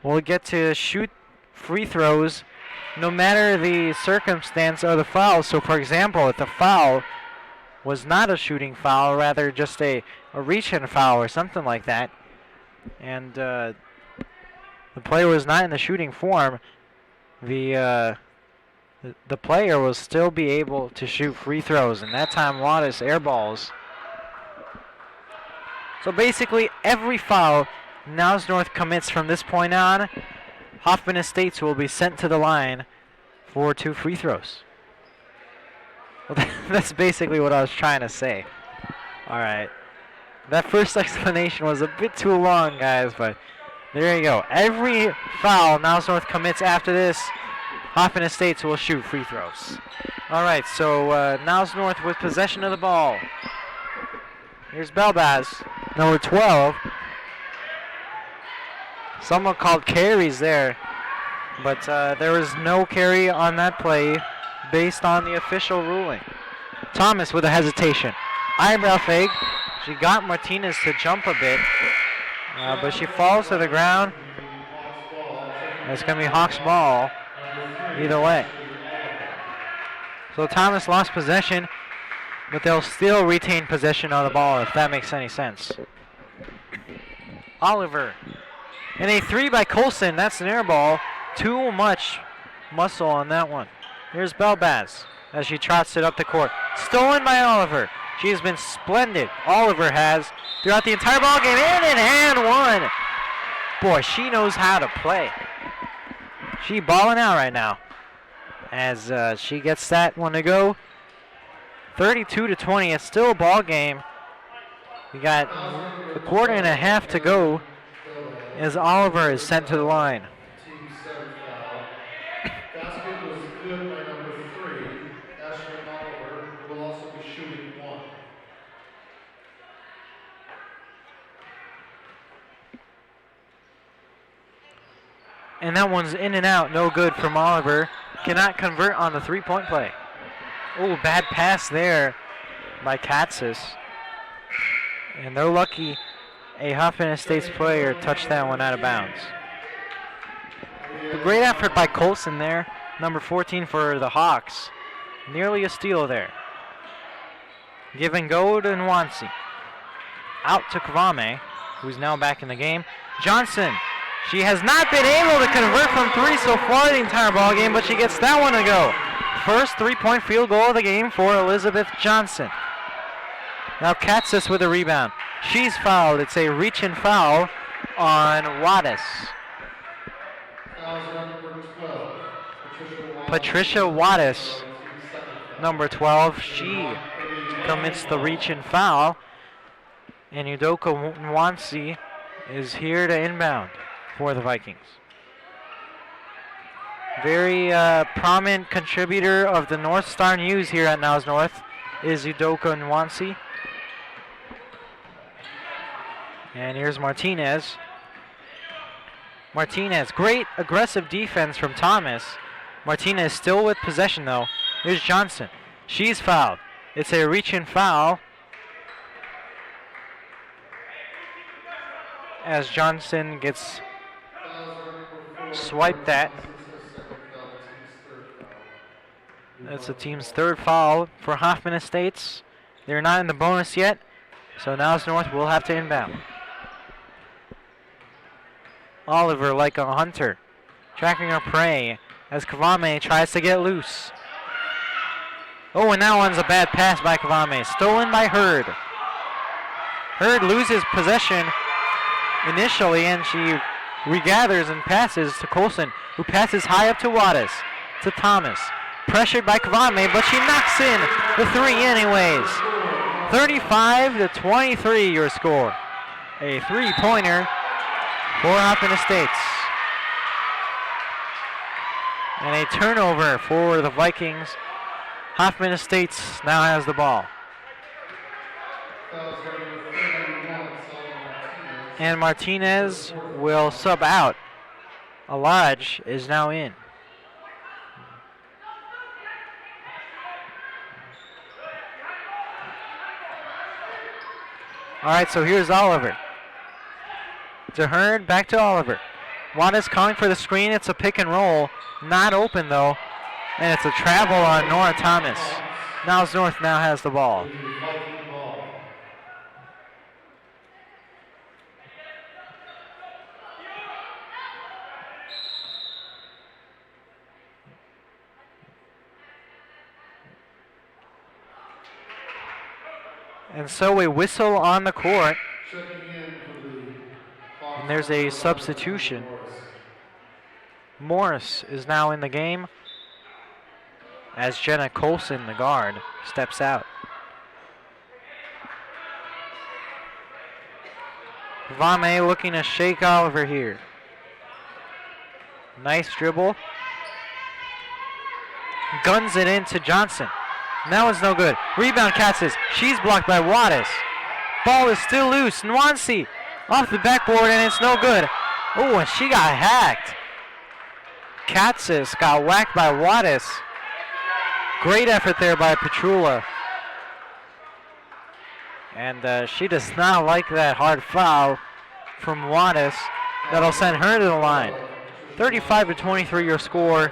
will get to shoot free throws no matter the circumstance of the foul. So, for example, if the foul was not a shooting foul, rather just a reach-in foul or something like that, and the player was not in the shooting form, the player will still be able to shoot free throws, and that time Wattis airballs. So basically every foul Niles North commits from this point on, Hoffman Estates will be sent to the line for 2 free throws. Well, that's basically what I was trying to say. All right. That first explanation was a bit too long, guys, but there you go. Every foul Niles North commits after this, Hoffman Estates will shoot free throws. All right, so Niles North with possession of the ball. Here's Belbaz, number 12. Someone called carries there, but there was no carry on that play based on the official ruling. Thomas with a hesitation. Eyebrow fake. She got Martinez to jump a bit, but she falls to the ground. It's going to be Hawks ball either way. So Thomas lost possession, but they'll still retain possession of the ball, if that makes any sense. Oliver. And a 3 by Colson. That's an air ball. Too much muscle on that one. Here's Belbaz as she trots it up the court. Stolen by Oliver. She has been splendid. Oliver has throughout the entire ball game. In and one. Boy, she knows how to play. She balling out right now as she gets that one to go. 32-20. It's still a ball game. We got a quarter and a half to go as Oliver is sent to the line. Basket was good by number 3, Ashley Oliver, who will also be shooting 1. And that one's in and out, no good from Oliver. Cannot convert on the 3-point play. Oh, bad pass there by Katsis. And they're lucky a Hoffman Estates player touched that one out of bounds. A great effort by Colson there, number 14 for the Hawks. Nearly a steal there. Give and go to Nwansi. Out to Kavame, who's now back in the game. Johnson. She has not been able to convert from 3 so far the entire ball game, but she gets that one to go. First 3-point field goal of the game for Elizabeth Johnson. Now Katsis with a rebound. She's fouled. It's a reach-in foul on Wattis. Patricia Wattis, number 12. She commits the reach-in foul. And Udoka Nwansi is here to inbound for the Vikings. Very prominent contributor of the North Star News here at Niles North is Udoka Nwansi. And here's Martinez. Martinez. Great aggressive defense from Thomas. Martinez still with possession though. Here's Johnson. She's fouled. It's a reach-in foul as Johnson gets swiped at. That's the team's third foul for Hoffman Estates. They're not in the bonus yet, so Niles North will have to inbound. Oliver like a hunter, tracking her prey as Kavame tries to get loose. Oh, and that one's a bad pass by Kavame. Stolen by Hurd. Hurd loses possession initially, and she regathers and passes to Colson, who passes high up to Wattis, to Thomas. Pressured by Kavame, but she knocks in the three anyways. 35-23 your score. A three-pointer for Hoffman Estates. And a turnover for the Vikings. Hoffman Estates now has the ball. And Martinez will sub out. Alaj is now in. All right, so here's Oliver. To Hurd, back to Oliver. Wattis calling for the screen. It's a pick and roll. Not open, though. And it's a travel on Nora Thomas. Niles North now has the ball. And so a whistle on the court. And there's a substitution. Morris is now in the game as Jenna Colson, the guard, steps out. Vame looking to shake Oliver here. Nice dribble. Guns it into Johnson. And that one's no good. Rebound Katz's. She's blocked by Wattis. Ball is still loose. Nwansi off the backboard, and it's no good. Oh, and she got hacked. Katz's got whacked by Wattis. Great effort there by Petrula. And she does not like that hard foul from Wattis. That'll send her to the line. 35-23 your score.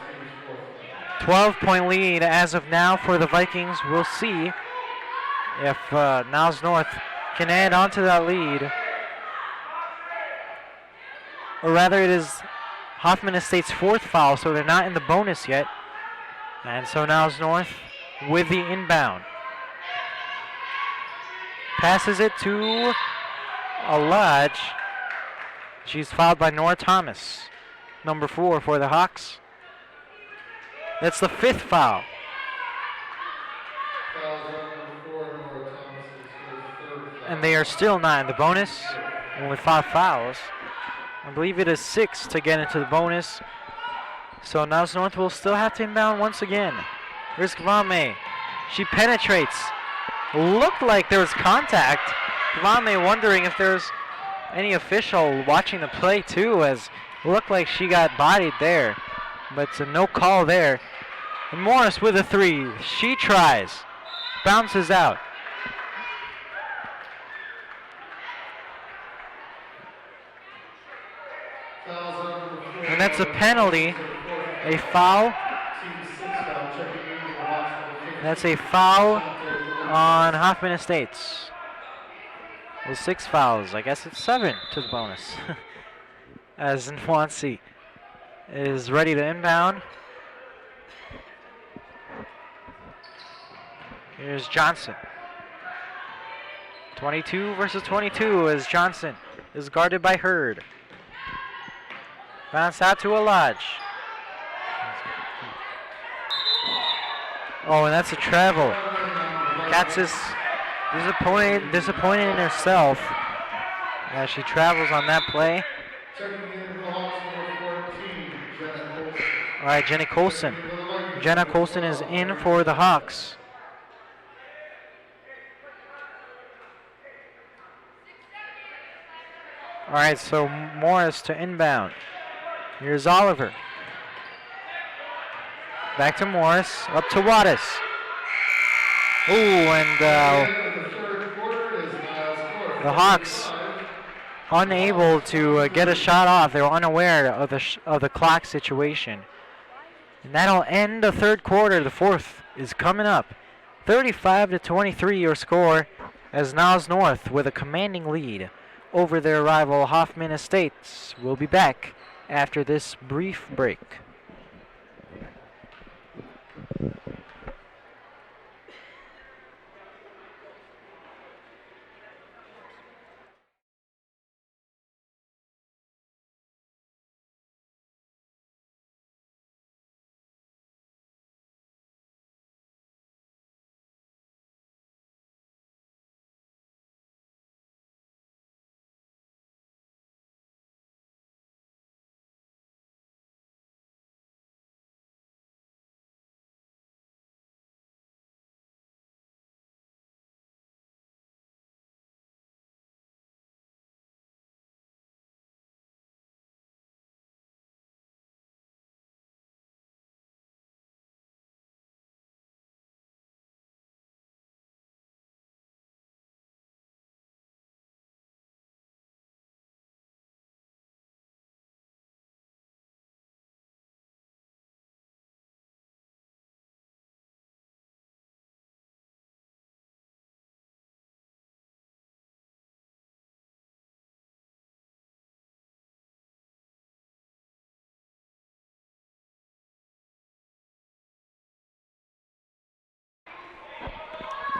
12-point lead as of now for the Vikings. We'll see if Niles North can add on to that lead. Or rather, it is Hoffman Estate's fourth foul, so they're not in the bonus yet. And so Niles North with the inbound. Passes it to Alaj. She's fouled by Nora Thomas, number 4 for the Hawks. That's the 5th foul. And they are still not in the bonus. Only 5 fouls. I believe it is 6 to get into the bonus. So Niles North will still have to inbound once again. Here's Kavame. She penetrates. Looked like there was contact. Kavame wondering if there's any official watching the play too, as it looked like she got bodied there. But it's a no call there. And Morris with a 3. She tries. Bounces out. And that's a penalty. A foul. That's a foul on Hoffman Estates. Well, 6 fouls. I guess it's 7 to the bonus. As Nwansi is ready to inbound. Here's Johnson. 22 versus 22 as Johnson is guarded by Hurd. Bounce out to Alaj. Oh, and that's a travel. Katz is disappointed in herself as she travels on that play. All right, Jenny Colson. Jenna Colson is in for the Hawks. All right, so Morris to inbound. Here's Oliver. Back to Morris. Up to Wattis. Ooh, and the Hawks unable to get a shot off. They were unaware of the clock situation. And that'll end the third quarter. The fourth is coming up. 35-23 your score, as Niles North with a commanding lead over their rival Hoffman Estates. We'll be back after this brief break.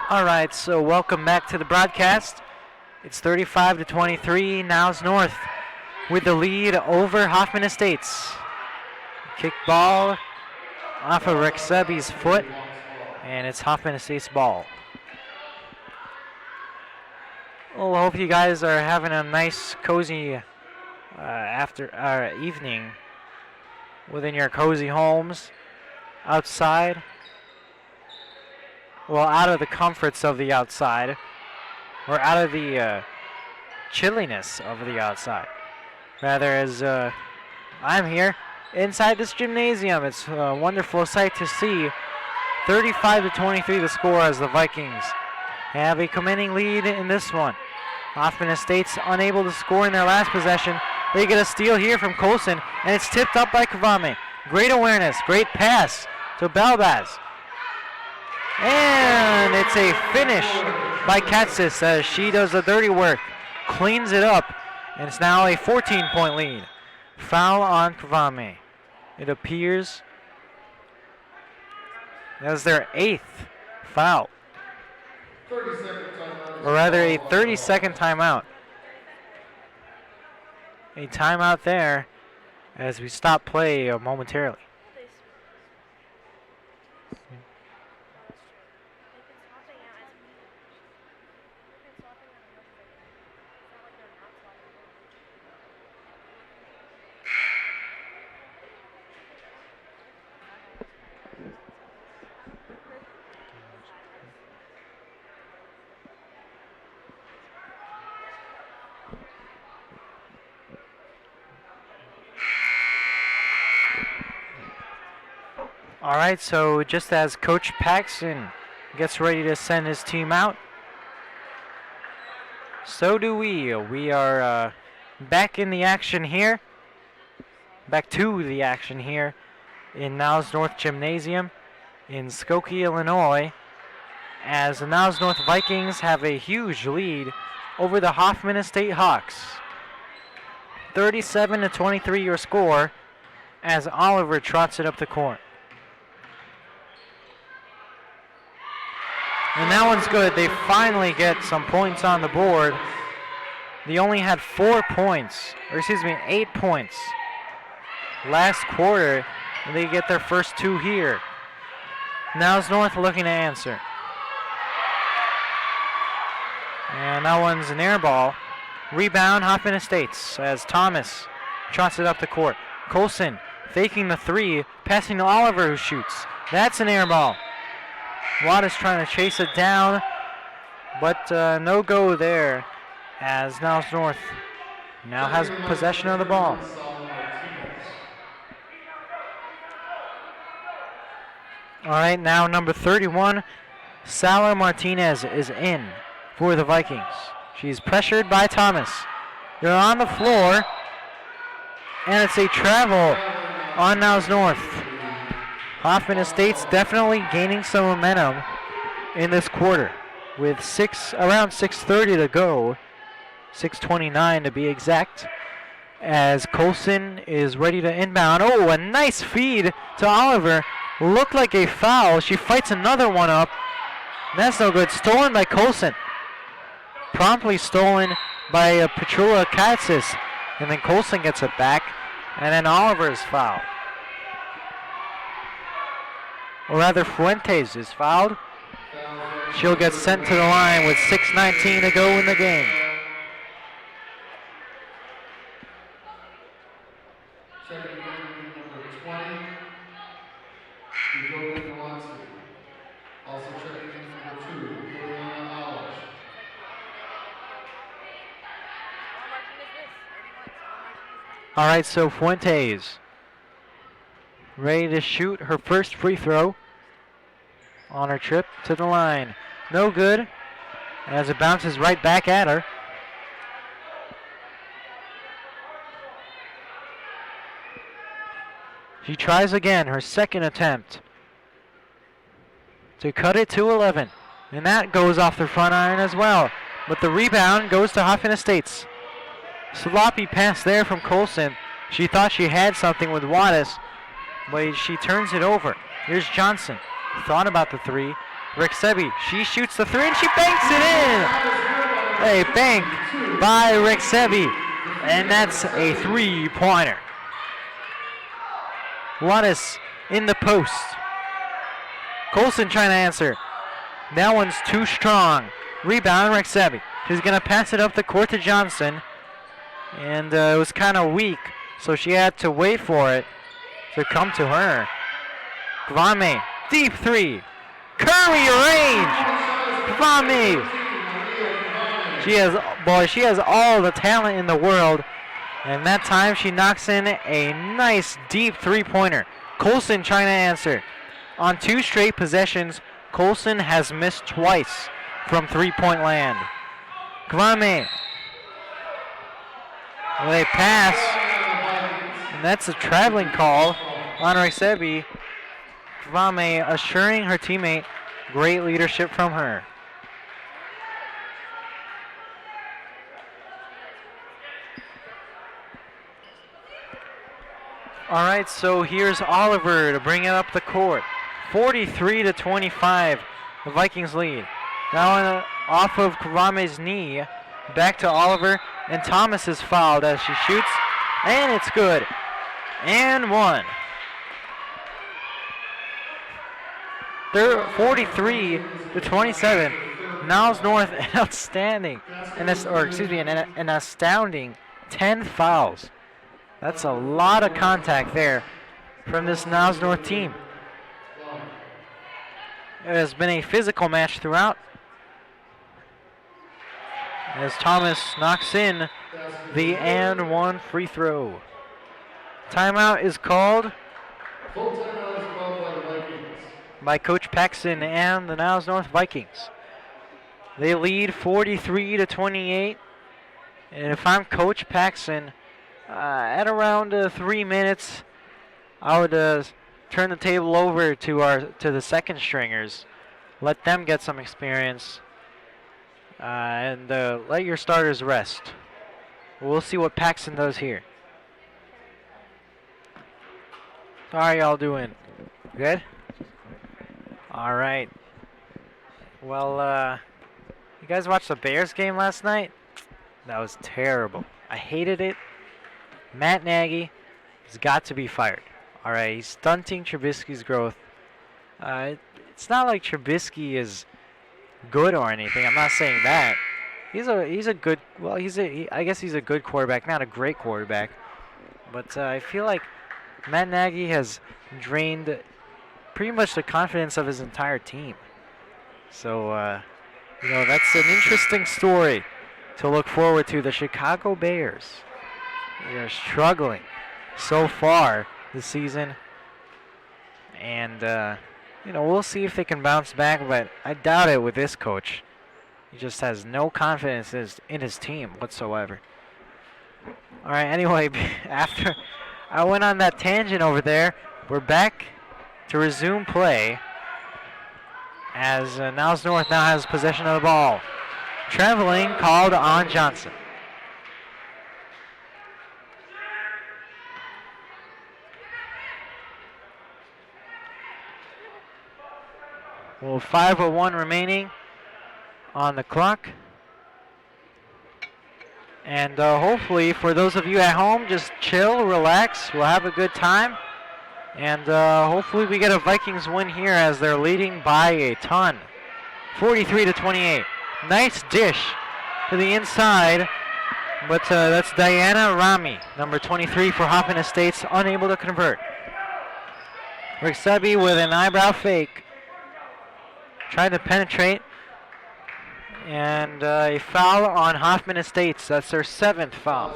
All right, so welcome back to the broadcast. It's 35-23, Niles North with the lead over Hoffman Estates. Kick ball off of Rexebi's foot, and it's Hoffman Estates ball. Well, I hope you guys are having a nice, cozy evening within your cozy homes, outside. Well, out of the comforts of the outside, or out of the chilliness of the outside. Rather, as I'm here inside this gymnasium. It's a wonderful sight to see. 35-23 the score as the Vikings have a commanding lead in this one. Hoffman Estates unable to score in their last possession. They get a steal here from Colson, and it's tipped up by Kavame. Great awareness, great pass to Balbaz. And it's a finish by Katsis as she does the dirty work, cleans it up, and it's now a 14-point lead. Foul on Kavame. It appears as their 8th foul. Or rather, a 30-second timeout. A timeout there as we stop play momentarily. All right, so just as Coach Paxton gets ready to send his team out, so do we. We are back in the action here, back to the action here in Niles North Gymnasium in Skokie, Illinois, as the Niles North Vikings have a huge lead over the Hoffman Estate Hawks. 37-23 your score as Oliver trots it up the court. And that one's good. They finally get some points on the board. They only had 8 points last quarter, and they get their first 2 here. Niles North looking to answer. And that one's an air ball. Rebound, Hoffman Estates, as Thomas trots it up the court. Colson faking the 3, passing to Oliver, who shoots. That's an air ball. Watt is trying to chase it down, but no go there as Niles North now has possession of the ball. All right, now number 31, Sala Martinez is in for the Vikings. She's pressured by Thomas. They're on the floor, and it's a travel on Niles North. Hoffman Estates definitely gaining some momentum in this quarter with around 6:30 to go, 6:29 to be exact, as Colson is ready to inbound. Oh, a nice feed to Oliver. Looked like a foul. She fights another one up. That's no good. Stolen by Colson. Promptly stolen by Petrula Katsis. And then Colson gets it back. And then Oliver is fouled. Or rather, Fuentes is fouled. She'll get sent to the line with 6:19 to go in the game. All right, so Fuentes ready to shoot her first free throw on her trip to the line. No good, as it bounces right back at her. She tries again, her second attempt to cut it to 11. And that goes off the front iron as well. But the rebound goes to Hoffman Estates. Sloppy pass there from Colson. She thought she had something with Wattis, but she turns it over. Here's Johnson. Thought about the three. Rick Sebi, she shoots the three and she banks it in. A bank by Rick Sebi, and that's a three-pointer. Wattis in the post. Colson trying to answer. That one's too strong. Rebound, Rick Sebi. She's going to pass it up the court to Johnson. And it was kind of weak, so she had to wait for it to come to her. Kvame, deep three. Curry range. Kvame. She has all the talent in the world. And that time she knocks in a nice deep three-pointer. Colson trying to answer. On 2 straight possessions, Colson has missed twice from three-point land. Kvame. With a pass, and that's a traveling call on Risebi. Kvame assuring her teammate great leadership from her. All right, so here's Oliver to bring it up the court. 43-25, the Vikings lead. Now off of Kvame's knee, back to Oliver, and Thomas is fouled as she shoots, and it's good. And one. They're 43-27. Niles North, an astounding 10 fouls. That's a lot of contact there from this Niles North team. It has been a physical match throughout, as Thomas knocks in the and one free throw. Timeout is called by Coach Paxson and the Niles North Vikings. They lead 43-28, and if I'm Coach Paxson, at around 3 minutes, I would turn the table over to the second stringers, let them get some experience, and let your starters rest. We'll see what Paxson does here. How are y'all doing? Good? All right. Well, you guys watched the Bears game last night? That was terrible. I hated it. Matt Nagy has got to be fired. All right, he's stunting Trubisky's growth. It's not like Trubisky is good or anything. I'm not saying that. He's a good. Well, I guess he's a good quarterback, not a great quarterback. But I feel like Matt Nagy has drained pretty much the confidence of his entire team. So that's an interesting story to look forward to. The Chicago Bears. They're struggling so far this season, and we'll see if they can bounce back, but I doubt it with this coach. He just has no confidence in his team whatsoever. All right, anyway, after I went on that tangent over there, we're back to resume play as Niles North now has possession of the ball. Traveling called on Johnson. Well, 5:01 remaining on the clock. And hopefully for those of you at home, just chill, relax. We'll have a good time. And hopefully we get a Vikings win here as they're leading by a ton. 43-28. Nice dish to the inside. But that's Diana Rami, number 23 for Hoffman Estates, unable to convert. Rick Sebi with an eyebrow fake. Tried to penetrate. And a foul on Hoffman Estates. That's their 7th foul.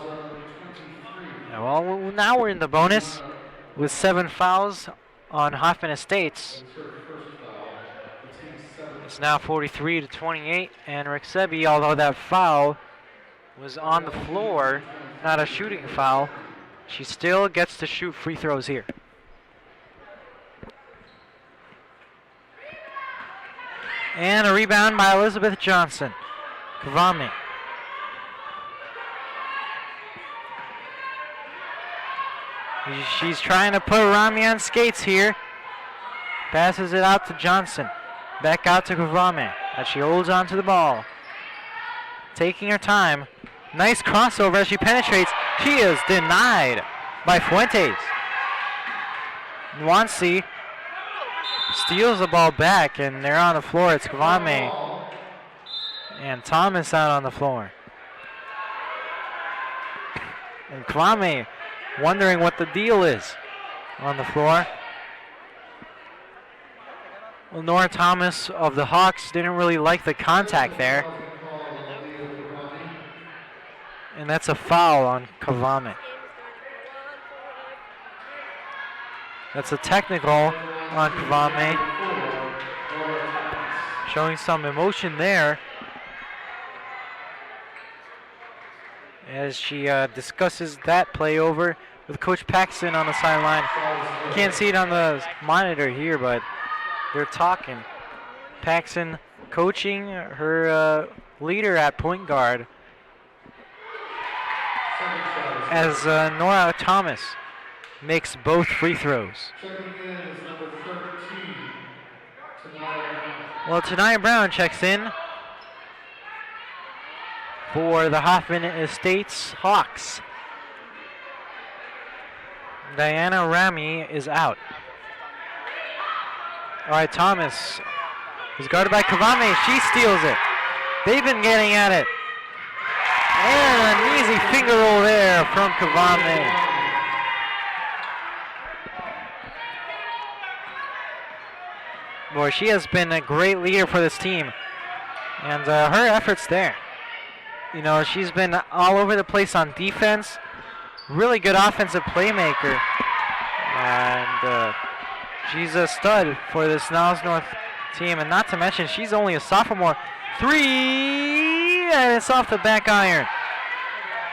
Yeah, well, now we're in the bonus with 7 fouls on Hoffman Estates. It's now 43-28, and Rick Sebi, although that foul was on the floor, not a shooting foul, she still gets to shoot free throws here. And a rebound by Elizabeth Johnson. Kavami. She's trying to put Rami on skates here. Passes it out to Johnson. Back out to Kavami as she holds on to the ball. Taking her time. Nice crossover as she penetrates. She is denied by Fuentes. Nwansi steals the ball back, and they're on the floor. It's Kavame and Thomas out on the floor. And Kavame wondering what the deal is on the floor. Well, Nora Thomas of the Hawks didn't really like the contact there. And that's a foul on Kavame. That's a technical on Kavame. Showing some emotion there as she discusses that play over with Coach Paxton on the sideline. You can't see it on the monitor here, but they're talking. Paxton coaching her leader at point guard as Nora Thomas makes both free throws. Well, Tanaya Brown checks in for the Hoffman Estates Hawks. Diana Rami is out. All right, Thomas is guarded by Kavame. She steals it. They've been getting at it. And an easy finger roll there from Kavame. Boy, she has been a great leader for this team. And her efforts there. You know, she's been all over the place on defense. Really good offensive playmaker. And she's a stud for this Niles North team. And not to mention, she's only a sophomore. Three! And it's off the back iron.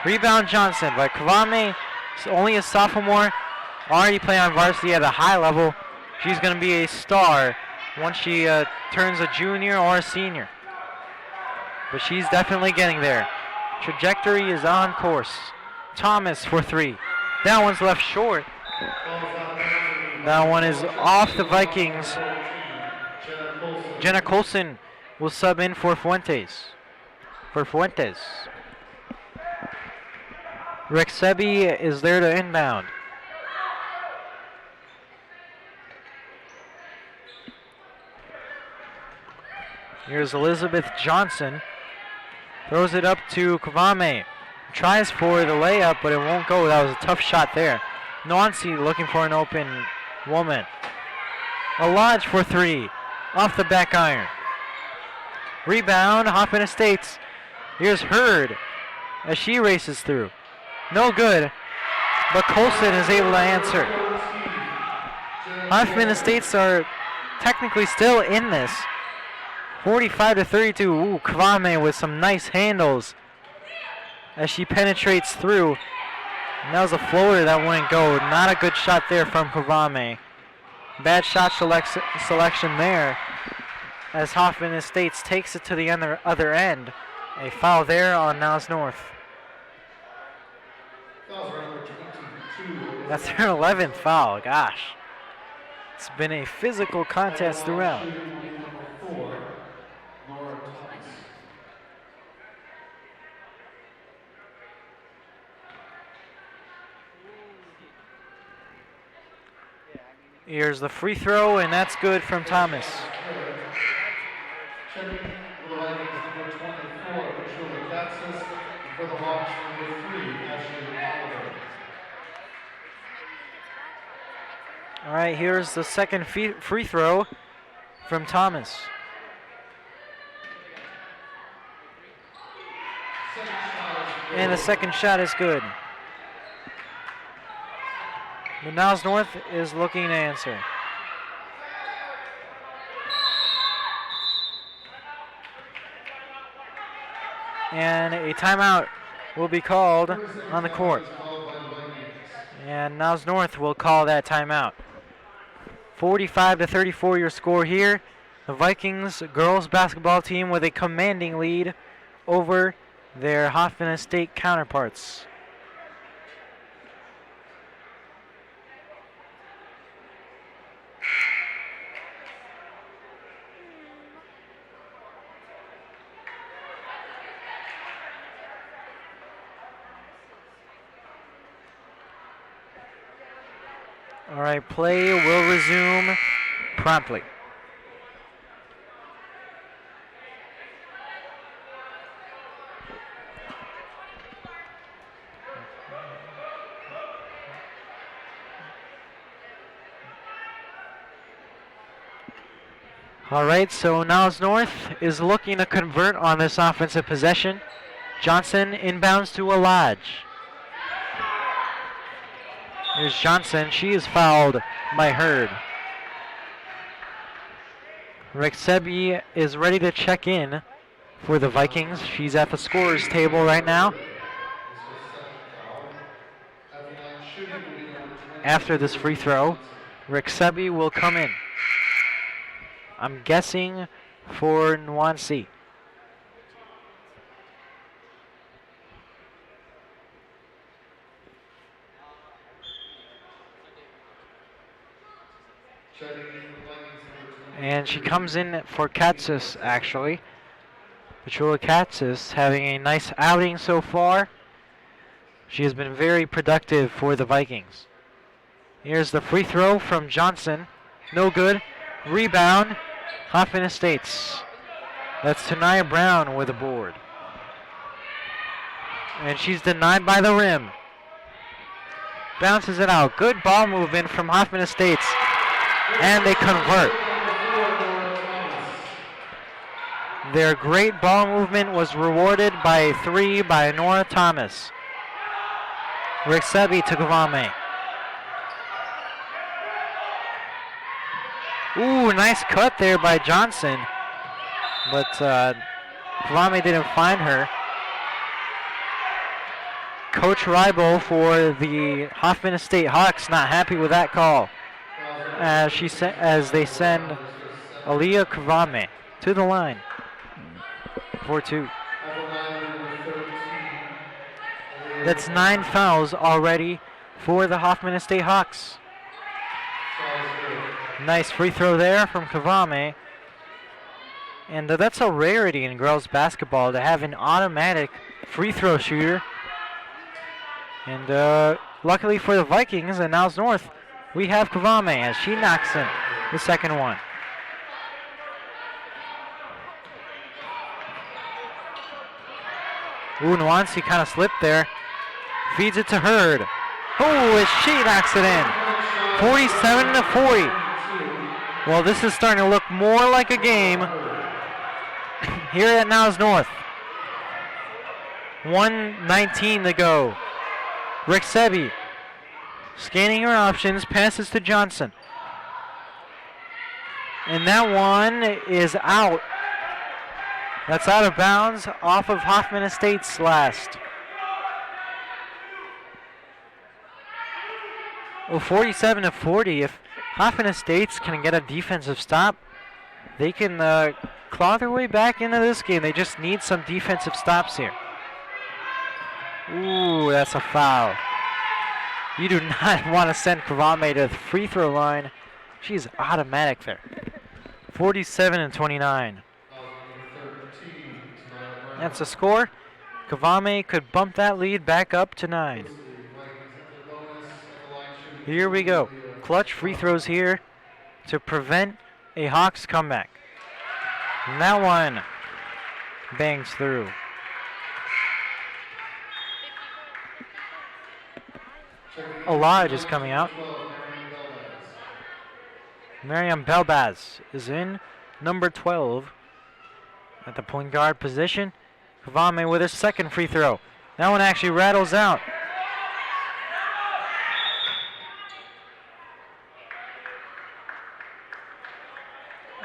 Rebound Johnson. But Kavame is only a sophomore. Already playing on varsity at a high level. She's going to be a star once she turns a junior or a senior. But she's definitely getting there. Trajectory is on course. Thomas for three. That one's left short. That one is off the Vikings. Jenna Colson will sub in for Fuentes. Rick Sebi is there to inbound. Here's Elizabeth Johnson. Throws it up to Kavame. Tries for the layup, but it won't go. That was a tough shot there. Nwansi looking for an open woman. A Lodge for three. Off the back iron. Rebound, Hoffman Estates. Here's Hurd as she races through. No good, but Colson is able to answer. Hoffman Estates are technically still in this. 45-32. Ooh, Kwame with some nice handles as she penetrates through. And that was a floater that wouldn't go. Not a good shot there from Kwame. Bad shot selection there as Hoffman Estates takes it to the other end. A foul there on Niles North. That's their 11th foul. Gosh. It's been a physical contest throughout. Here's the free throw, and that's good from Thomas. All right, here's the second free throw from Thomas. And the second shot is good. But Niles North is looking to answer. And a timeout will be called on the court. And Niles North will call that timeout. 45-34 your score here. The Vikings girls basketball team with a commanding lead over their Hoffman Estate counterparts. All right, play will resume promptly. All right, so Niles North is looking to convert on this offensive possession. Johnson inbounds to a Lodge. Here's Johnson. She is fouled by Hurd. Rexebi is ready to check in for the Vikings. She's at the scorer's table right now. After this free throw, Rexebi will come in. I'm guessing for Nwansi. And she comes in for Katsis, actually. Petula Katsis having a nice outing so far. She has been very productive for the Vikings. Here's the free throw from Johnson. No good. Rebound, Hoffman Estates. That's Tanaya Brown with a board. And she's denied by the rim. Bounces it out. Good ball movement from Hoffman Estates. And they convert. Their great ball movement was rewarded by a three by Nora Thomas. Rexebi to Gavame. Ooh, nice cut there by Johnson. But Gavame didn't find her. Coach Rybo for the Hoffman Estate Hawks not happy with that call. As they send Aliyah Gavame to the line. 4-2. That's 9 fouls already for the Hoffman Estate Hawks. Nice free throw there from Kavame. And that's a rarity in girls basketball to have an automatic free throw shooter. And luckily for the Vikings and Niles North, we have Kavame as she knocks in the second one. Ooh, Nwansi kind of slipped there. Feeds it to Hurd. Oh, as she knocks it in. 47-40. Well, this is starting to look more like a game here at Niles North. 1:19 to go. Rexebi scanning her options, passes to Johnson. And that one is out. That's out of bounds off of Hoffman Estates last. Well, 47-40. If Hoffman Estates can get a defensive stop, they can claw their way back into this game. They just need some defensive stops here. Ooh, that's a foul. You do not want to send Kavame to the free throw line. She's automatic there. 47-29. That's the score. Kavame could bump that lead back up to 9. Here we go. Clutch free throws here to prevent a Hawks comeback. And that one bangs through. Alaj is coming out. Miriam Belbaz is in, number 12 at the point guard position. Kavame with his second free throw. That one actually rattles out.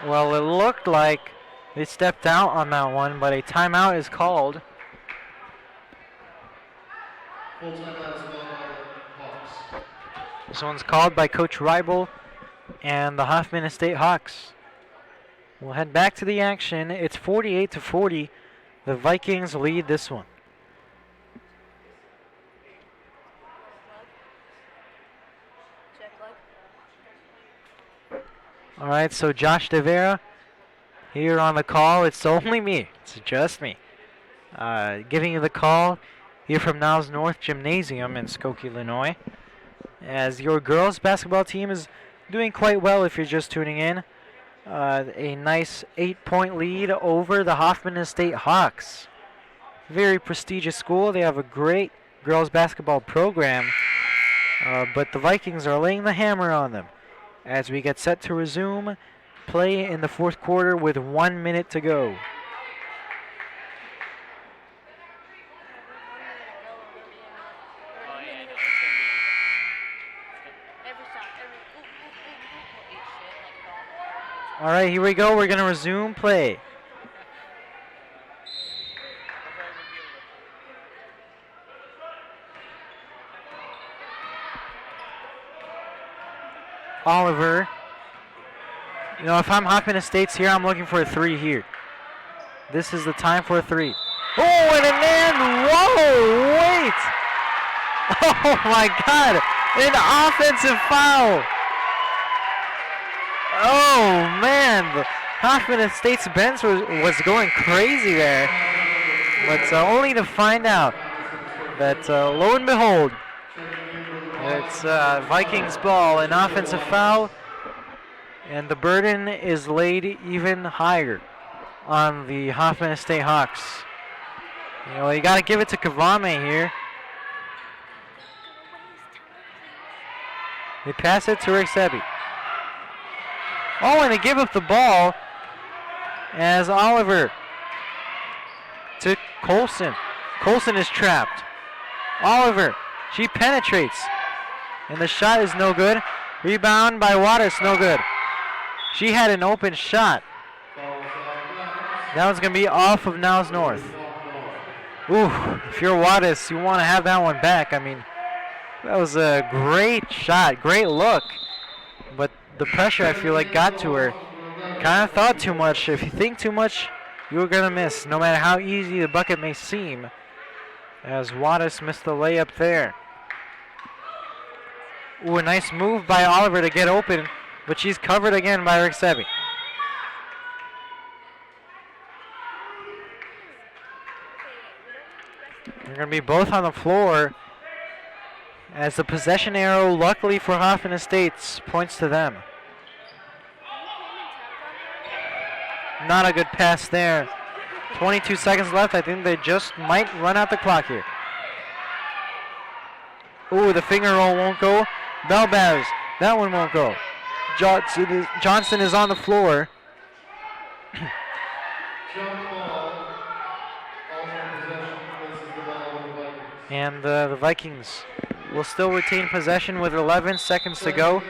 Well, it looked like they stepped out on that one, but a timeout is called. Full timeout is called by the Hawks. This one's called by Coach Reibel and the Hoffman Estate Hawks. We'll head back to the action. It's 48-40. The Vikings lead this one. All right, so Josh DeVera here on the call. It's only me. It's just me. Giving you the call here from Niles North Gymnasium in Skokie, Illinois. As your girls basketball team is doing quite well if you're just tuning in. A nice 8-point lead over the Hoffman Estate Hawks. Very prestigious school. They have a great girls basketball program. But the Vikings are laying the hammer on them as we get set to resume play in the fourth quarter with 1 minute to go. All right, here we go. We're going to resume play. Oliver. You know, if I'm Hoffman Estates here, I'm looking for a 3 here. This is the time for a 3. Oh, and an end. Whoa, wait. Oh, my God. An offensive foul. Oh, man. The Hoffman Estates bench was going crazy there. But only to find out that, lo and behold, it's Vikings ball, an offensive foul, and the burden is laid even higher on the Hoffman Estate Hawks. You know, you got to give it to Kavame here. They pass it to Rick Sebi. Oh, and they give up the ball as Oliver to Colson. Colson is trapped. Oliver, she penetrates. And the shot is no good. Rebound by Waters, no good. She had an open shot. That one's going to be off of Niles North. Ooh, if you're Waters, you want to have that one back. I mean, that was a great shot, great look. But the pressure, I feel like, got to her. Kind of thought too much. If you think too much, you're going to miss, no matter how easy the bucket may seem. As Waters missed the layup there. Ooh, a nice move by Oliver to get open, but she's covered again by Rick Sebi. They're going to be both on the floor as the possession arrow, luckily for Hoffman Estates, points to them. Not a good pass there. 22 seconds left. I think they just might run out the clock here. Ooh, the finger roll won't go. Belbaz, that one won't go. Johnson is on the floor. And the Vikings will still retain possession with 11 seconds to go.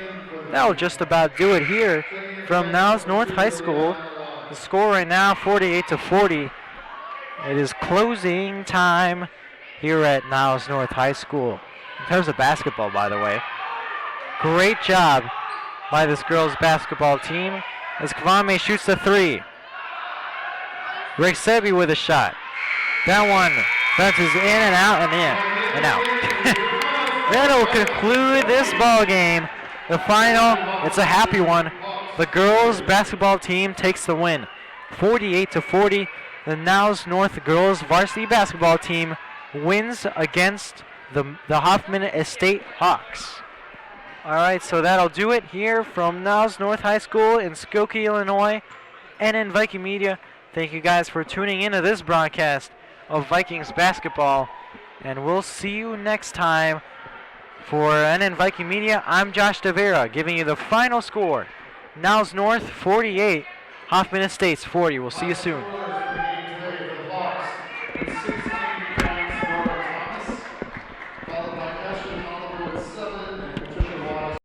That'll just about do it here from Niles North High School. The score right now 48-40. It is closing time here at Niles North High School. In terms of basketball, by the way. Great job by this girls basketball team as Kavame shoots the three. Rick Sebi with a shot. That one bounces in and out and in and out. That'll conclude this ball game. The final, it's a happy one. The girls basketball team takes the win. 48-40. The Niles North girls varsity basketball team wins against the Hoffman Estate Hawks. All right, so that'll do it here from Niles North High School in Skokie, Illinois, and in Viking Media. Thank you guys for tuning into this broadcast of Vikings basketball, and we'll see you next time. For NN Viking Media, I'm Josh DeVera giving you the final score. Niles North 48, Hoffman Estates 40. We'll see you soon.